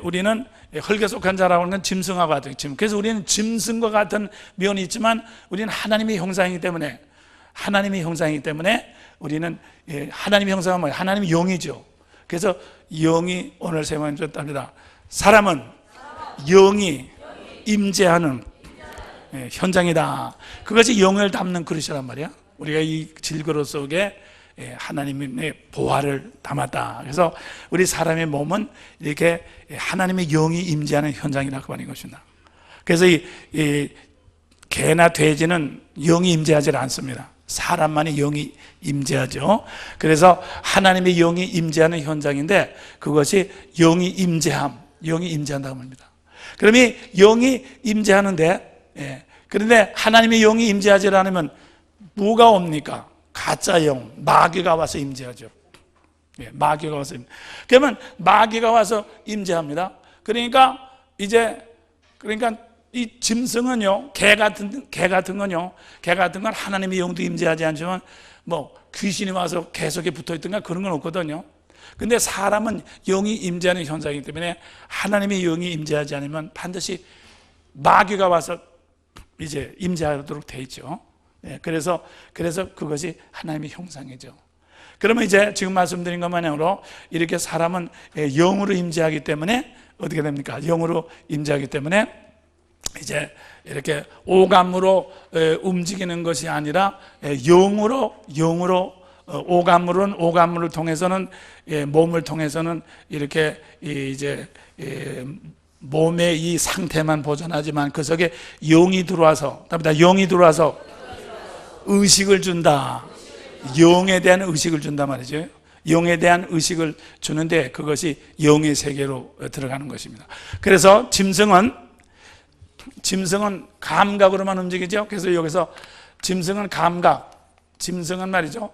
우리는 흙에 속한 자라고 하는 건 짐승과 같은. 그래서 우리는 짐승과 같은 면이 있지만 우리는 하나님의 형상이기 때문에, 우리는 하나님의 형상은 뭐예요? 하나님의 영이죠. 그래서 영이 오늘 세 번째 답니다. 사람은 영이 임재하는 현장이다. 그것이 영을 담는 그릇이란 말이야. 우리가 이 질그릇 속에 하나님의 보화를 담았다. 그래서 우리 사람의 몸은 이렇게 하나님의 영이 임재하는 현장이라고 하는 것입니다. 그래서 이 개나 돼지는 영이 임재하지 않습니다. 사람만이 영이 임재하죠. 그래서 하나님의 영이 임재하는 현장인데 그것이 영이 임재한다고 합니다. 그럼 이 영이 임재하는데, 그런데 하나님의 영이 임재하지 않으면 뭐가 옵니까? 가짜 영, 마귀가 와서 임재하죠. 마귀가 와서 그러면 마귀가 와서 임재합니다. 그러니까 이 짐승은요, 개 같은 건 하나님의 영도 임재하지 않지만 뭐 귀신이 와서 개 속에 붙어 있든가 그런 건 없거든요. 근데 사람은 영이 임재하는 현상이기 때문에 하나님의 영이 임재하지 않으면 반드시 마귀가 와서 이제 임재하도록 돼 있죠. 그래서 그것이 하나님의 형상이죠. 그러면 이제 지금 말씀드린 것만으로 이렇게 사람은 영으로 임재하기 때문에 어떻게 됩니까? 영으로 임재하기 때문에 이제 이렇게 오감으로 움직이는 것이 아니라 영으로 오감을 통해서는 몸을 통해서는 이렇게 이제 몸의 이 상태만 보존하지만 그 속에 영이 들어와서 의식을 준다. 영에 대한 의식을 준단 말이죠. 영에 대한 의식을 주는데 그것이 영의 세계로 들어가는 것입니다. 그래서 짐승은 감각으로만 움직이죠. 그래서 여기서 짐승은 말이죠,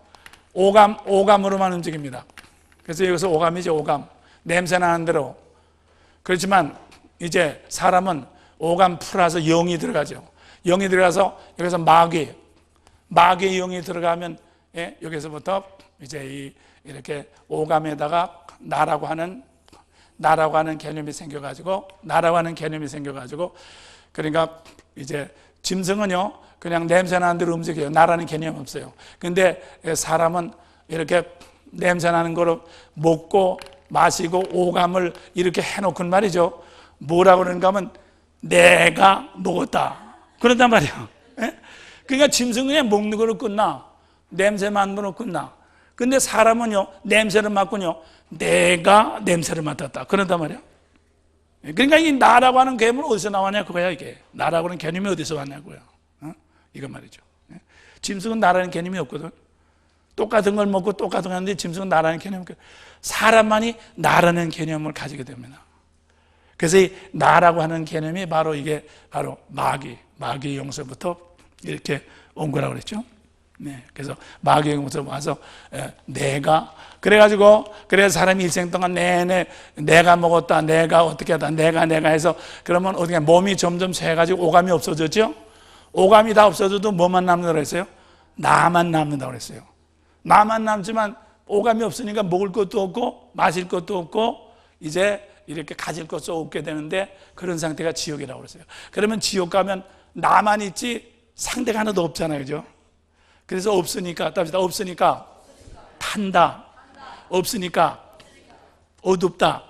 오감으로만 움직입니다. 그래서 여기서 오감이죠. 오감, 냄새 나는 대로. 그렇지만 이제 사람은 오감 풀어서 영이 들어가죠. 영이 들어가서 여기서 마귀의 영이 들어가면 여기서부터 이제 이렇게 오감에다가 나라고 하는 개념이 생겨가지고 그러니까 이제 짐승은요 그냥 냄새 나는 대로 움직여요. 나라는 개념 없어요. 근데 사람은 이렇게 냄새 나는 거로 먹고 마시고 오감을 이렇게 해놓고 말이죠. 뭐라고 그러는가 하면 내가 먹었다 그런단 말이에요. 그러니까 짐승은 그냥 먹는 거로 끝나. 냄새 맡는 거로 끝나. 근데 사람은요 냄새를 맡군요 내가 냄새를 맡았다 그런단 말이에요. 그러니까 이 나라고 하는 개념은 어디서 나왔냐 그거야. 이게 나라고 하는 개념이 어디서 왔냐고요. 이건 말이죠. 짐승은 나라는 개념이 없거든. 똑같은 걸 먹고 똑같은 걸 하는데 짐승은 나라는 개념이 없거든. 사람만이 나라는 개념을 가지게 됩니다. 그래서 이 나라고 하는 개념이 바로 마귀의 용서부터 이렇게 온 거라고 그랬죠. 그래서 마귀의 용서부터 와서 그래서 사람이 일생 동안 내가 먹었다, 내가 어떻게 하다, 내가 해서 그러면 어떻게 몸이 점점 새가지고 오감이 없어졌죠. 오감이 다 없어져도 뭐만 남는다고 그랬어요? 나만 남는다고 그랬어요. 나만 남지만 오감이 없으니까 먹을 것도 없고 마실 것도 없고 이제 이렇게 가질 것도 없게 되는데 그런 상태가 지옥이라고 그랬어요. 그러면 지옥 가면 나만 있지 상대가 하나도 없잖아요. 그죠? 그래서 없으니까, 답시다. 없으니까 탄다. 없으니까 어둡다.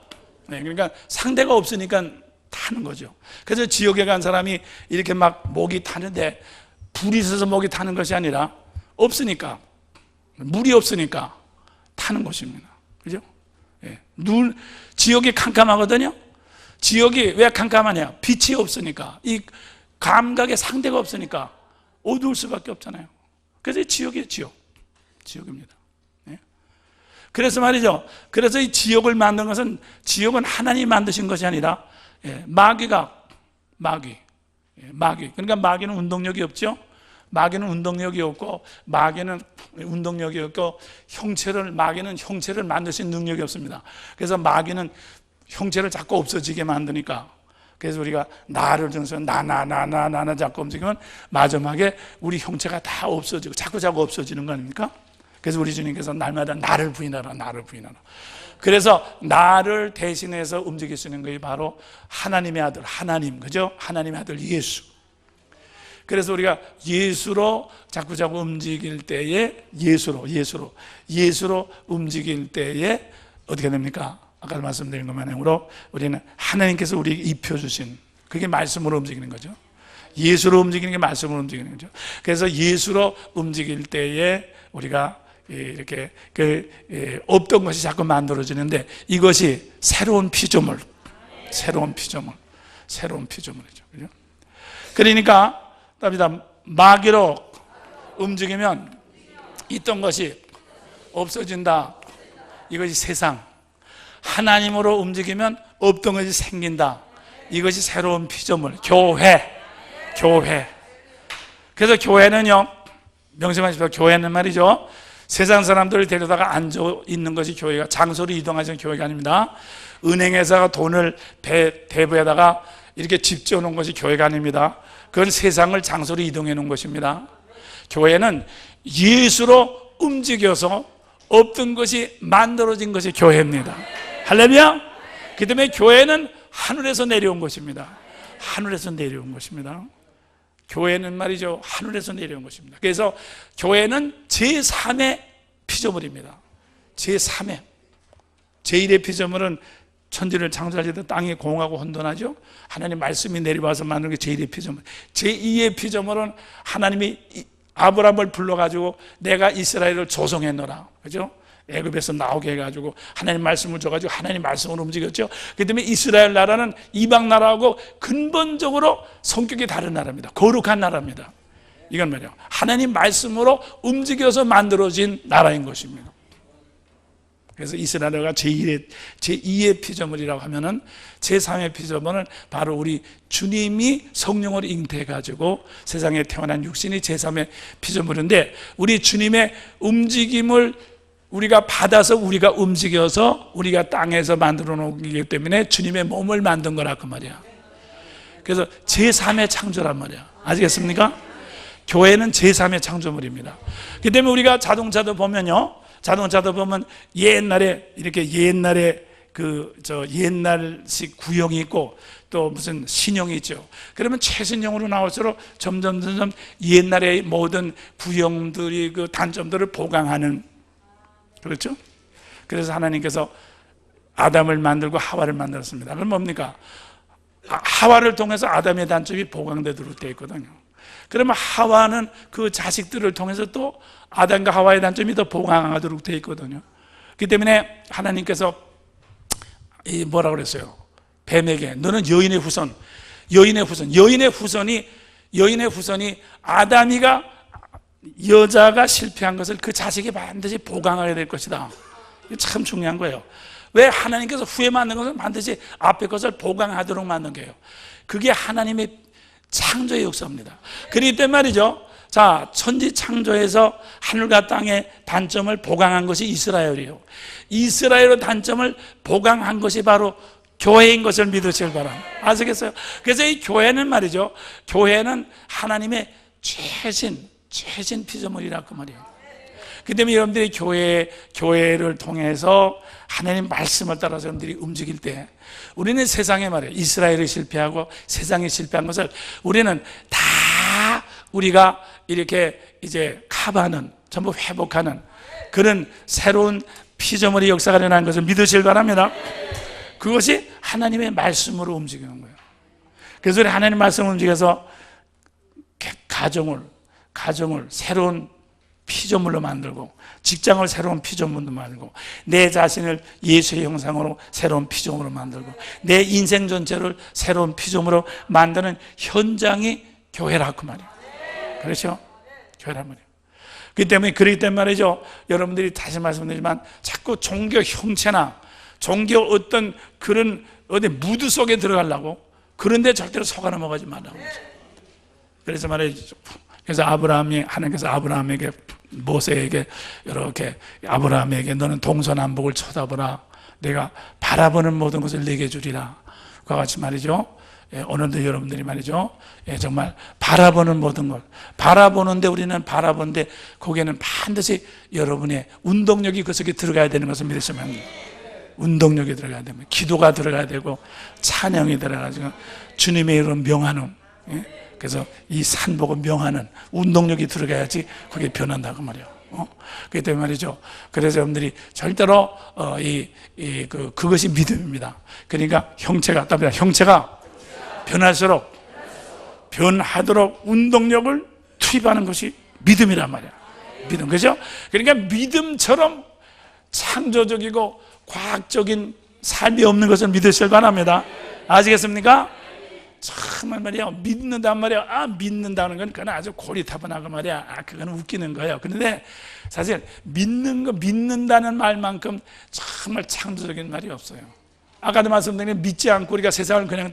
네, 그러니까 상대가 없으니까 타는 거죠. 그래서 지옥에 간 사람이 이렇게 막 목이 타는데 불이 있어서 목이 타는 것이 아니라 없으니까, 물이 없으니까 타는 것입니다. 그죠? 예. 지옥이 캄캄하거든요. 지옥이 왜 캄캄하냐? 빛이 없으니까, 이 감각의 상대가 없으니까 어두울 수밖에 없잖아요. 그래서 지옥이에요. 지옥입니다. 예. 그래서 말이죠. 그래서 이 지옥을 만든 것은, 지옥은 하나님이 만드신 것이 아니라 마귀. 그러니까 마귀는 운동력이 없죠. 마귀는 운동력이 없고, 마귀는 형체를 만들 수 있는 능력이 없습니다. 그래서 마귀는 형체를 자꾸 없어지게 만드니까, 그래서 우리가 나를 정해서 나 자꾸 움직이면 마지막에 우리 형체가 다 없어지고 자꾸 없어지는 거 아닙니까? 그래서 우리 주님께서 날마다 나를 부인하라. 그래서 나를 대신해서 움직일 수 있는 것이 바로 하나님의 아들, 그죠? 하나님의 아들 예수. 그래서 우리가 예수로 자꾸 움직일 때에, 예수로 움직일 때에 어떻게 됩니까? 아까 말씀드린 것만으로 우리는 하나님께서 우리에게 입혀주신, 그게 말씀으로 움직이는 거죠. 예수로 움직이는 게 말씀으로 움직이는 거죠. 그래서 예수로 움직일 때에 우리가 이렇게 없던 것이 자꾸 만들어지는데, 이것이 새로운 피조물이죠. 그죠? 그러니까 답니다. 마귀로 움직이면 있던 것이 없어진다. 이것이 세상. 하나님으로 움직이면 없던 것이 생긴다. 이것이 새로운 피조물, 교회. 그래서 교회는요, 명심하십시오. 교회는 말이죠, 세상 사람들을 데려다가 앉아 있는 것이 교회가, 장소를 이동하시는 교회가 아닙니다. 은행에다가 돈을 대부에다가 이렇게 집 지어놓은 것이 교회가 아닙니다. 그건 세상을 장소로 이동해 놓은 것입니다. 교회는 예수로 움직여서 없던 것이 만들어진 것이 교회입니다. 할렐루야. 그 때문에 교회는 하늘에서 내려온 것입니다. 교회는 말이죠, 하늘에서 내려온 것입니다. 그래서 교회는 제3의 피조물입니다. 제3의. 제1의 피조물은 천지를 창조할 때 땅이 공하고 혼돈하죠. 하나님 말씀이 내려와서 만든 게 제1의 피조물. 제2의 피조물은 하나님이 아브라함을 불러가지고 내가 이스라엘을 조성했노라, 그죠? 애굽에서 나오게 해가지고 하나님 말씀을 줘가지고 하나님 말씀으로 움직였죠. 그 때문에 이스라엘 나라는 이방 나라하고 근본적으로 성격이 다른 나라입니다. 거룩한 나라입니다. 이건 뭐냐, 하나님 말씀으로 움직여서 만들어진 나라인 것입니다. 그래서 이스라엘가 제2의 피조물이라고 하면은, 제3의 피조물은 바로 우리 주님이 성령으로 잉태해가지고 세상에 태어난 육신이 제3의 피조물인데, 우리 주님의 움직임을 우리가 받아서 우리가 움직여서 우리가 땅에서 만들어 놓기 때문에 주님의 몸을 만든 거라 그 말이야. 그래서 제3의 창조란 말이야. 아시겠습니까? 교회는 제3의 창조물입니다. 그 때문에 우리가 자동차도 보면 옛날에 옛날식 구형이 있고 또 무슨 신형이 있죠. 그러면 최신형으로 나올수록 점점 옛날의 모든 구형들이 그 단점들을 보강하는, 그렇죠? 그래서 하나님께서 아담을 만들고 하와를 만들었습니다. 그럼 뭡니까? 하와를 통해서 아담의 단점이 보강되도록 되어 있거든요. 그러면 하와는 그 자식들을 통해서 또 아담과 하와의 단점이 더 보강하도록 되어 있거든요. 그렇기 때문에 하나님께서 뭐라고 그랬어요? 뱀에게 너는 여인의 후손이 아담이가, 여자가 실패한 것을 그 자식이 반드시 보강하게 될 것이다. 이게 참 중요한 거예요. 왜? 하나님께서 후에 만든 것은 반드시 앞에 것을 보강하도록 만든 거예요. 그게 하나님의 창조의 역사입니다. 그렇기 때문에 말이죠, 자, 천지 창조에서 하늘과 땅의 단점을 보강한 것이 이스라엘이에요. 이스라엘의 단점을 보강한 것이 바로 교회인 것을 믿으시길 바랍니다. 아시겠어요? 그래서 이 교회는 말이죠, 교회는 하나님의 최신 피조물이라 그 말이에요. 그 때문에 여러분들이 교회를 통해서 하나님 말씀을 따라서 여러분들이 움직일 때, 우리는 세상에 말이에요, 이스라엘이 실패하고 세상이 실패한 것을 우리는 다 우리가 이렇게 이제 커버하는, 전부 회복하는 그런 새로운 피조물의 역사가 일어나는 것을 믿으시길 바랍니다. 그것이 하나님의 말씀으로 움직이는 거예요. 그래서 우리 하나님 말씀을 움직여서 가정을 새로운 피조물로 만들고, 직장을 새로운 피조물로 만들고, 내 자신을 예수의 형상으로 새로운 피조물로 만들고, 내 인생 전체를 새로운 피조물로 만드는 현장이 교회라 그 말이에요. 그렇죠? 교회란 말이에요. 그렇기 때문에 말이죠, 여러분들이 다시 말씀드리지만 자꾸 종교 형체나 종교 어떤 그런 어디 무드 속에 들어가려고, 그런데 절대로 속아 넘어가지 말라고. 그래서 말이죠, 그래서 하나님께서 아브라함에게, 모세에게 이렇게, 아브라함에게 너는 동서남북을 쳐다보라, 내가 바라보는 모든 것을 내게 주리라. 그와 같이 말이죠, 오늘도 여러분들이 말이죠, 정말 바라보는 모든 것, 바라보는데, 우리는 바라보는데 거기에는 반드시 여러분의 운동력이 그 속에 들어가야 되는 것을 믿으시면 합니다. 운동력이 들어가야 됩니다. 기도가 들어가야 되고, 찬양이 들어가지고, 주님의 이름 명하는, 그래서 이 산복을 명하는 운동력이 들어가야지 그게 변한다고 말이에요. 그렇기 때문에 말이죠, 그래서 여러분들이 절대로 그것이 믿음입니다. 그러니까 형체가 변하도록 운동력을 투입하는 것이 믿음이란 말이야. 믿음, 그죠? 그러니까 믿음처럼 창조적이고 과학적인 삶이 없는 것을 믿으실 바랍니다. 아시겠습니까? 정말 말이야, 믿는단 말이야. 믿는다는 건 그건 아주 고리타분하고 말이야. 그건 웃기는 거예요. 그런데 사실 믿는다는 말만큼 정말 창조적인 말이 없어요. 아까도 말씀드린, 믿지 않고 우리가 세상을 그냥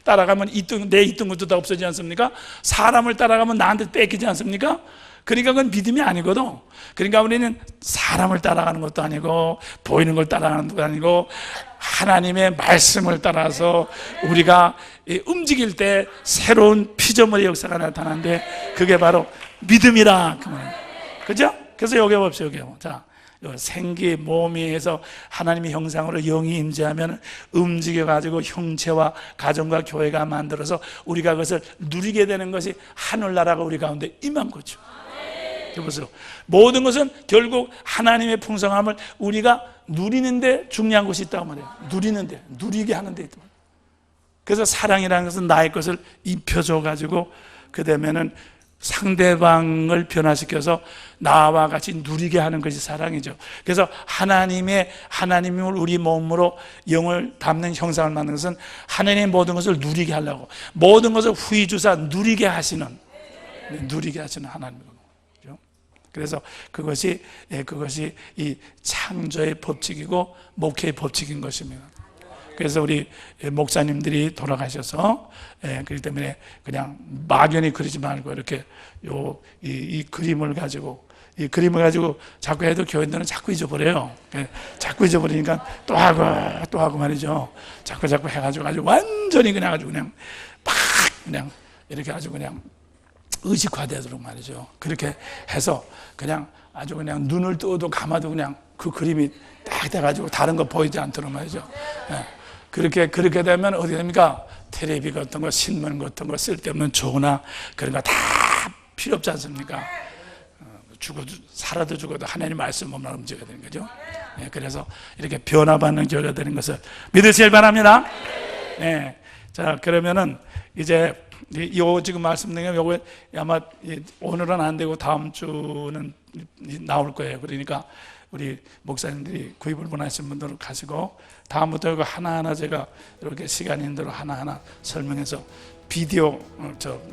따라가면 내 있던 것도 다 없어지지 않습니까? 사람을 따라가면 나한테 뺏기지 않습니까? 그러니까 그건 믿음이 아니거든. 그러니까 우리는 사람을 따라가는 것도 아니고, 보이는 걸 따라가는 것도 아니고, 하나님의 말씀을 따라서 우리가 움직일 때 새로운 피조물의 역사가 나타나는데, 그게 바로 믿음이라. 그죠? 그래서 여기 봅시다. 여기. 자, 생기, 몸이 해서 하나님의 형상으로 영이 임재하면 움직여가지고 형체와 가정과 교회가 만들어서 우리가 그것을 누리게 되는 것이 하늘나라가 우리 가운데 임한 거죠. 보세요. 모든 것은 결국 하나님의 풍성함을 우리가 누리는데 중요한 것이 있다고 말해요. 누리게 하는 데 있다고. 그래서 사랑이라는 것은 나의 것을 입혀줘 가지고 그 다음에는 상대방을 변화시켜서 나와 같이 누리게 하는 것이 사랑이죠. 그래서 하나님을 우리 몸으로 영을 담는 형상을 만드는 것은 하나님의 모든 것을 누리게 하려고, 모든 것을 후히 주사 누리게 하시는 하나님이고. 그래서 그것이 이 창조의 법칙이고 목회의 법칙인 것입니다. 그래서 우리 목사님들이 돌아가셔서, 그렇기 때문에 그냥 막연히 그리지 말고 이렇게 이 그림을 가지고 자꾸 해도 교인들은 자꾸 잊어버려요. 자꾸 잊어버리니까 또 하고 말이죠. 자꾸 해가지고 아주 완전히 그냥 그냥 이렇게 아주 그냥 의식화되도록 말이죠. 그렇게 해서 그냥 아주 그냥 눈을 떠도 감아도 그냥 그 그림이 딱 돼가지고 다른 거 보이지 않도록 말이죠. 그렇게 되면 어디 됩니까? 텔레비 같은 거, 신문 같은 거, 쓸데없는 조나 그런 거 다 필요 없지 않습니까? 살아도 죽어도 하나님 말씀 없는 움직여야 되는 거죠. 그래서 이렇게 변화받는 교회가 되는 것을 믿으시길 바랍니다. 자, 그러면은 이제 지금 말씀드린 요거 아마 오늘은 안 되고 다음 주는 나올 거예요. 그러니까 우리 목사님들이 구입을 원하시는 분들은 가시고, 다음부터 이거 하나하나 제가 이렇게 시간 있는 대로 하나하나 설명해서 비디오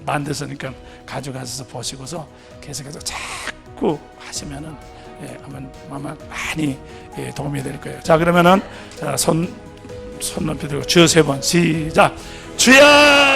만들었으니까 가져가셔서 보시고서 계속해서 자꾸 하시면은 아마 많이 도움이 될 거예요. 자, 그러면은 손 높이 들고 주여 세 번 시작. 주여!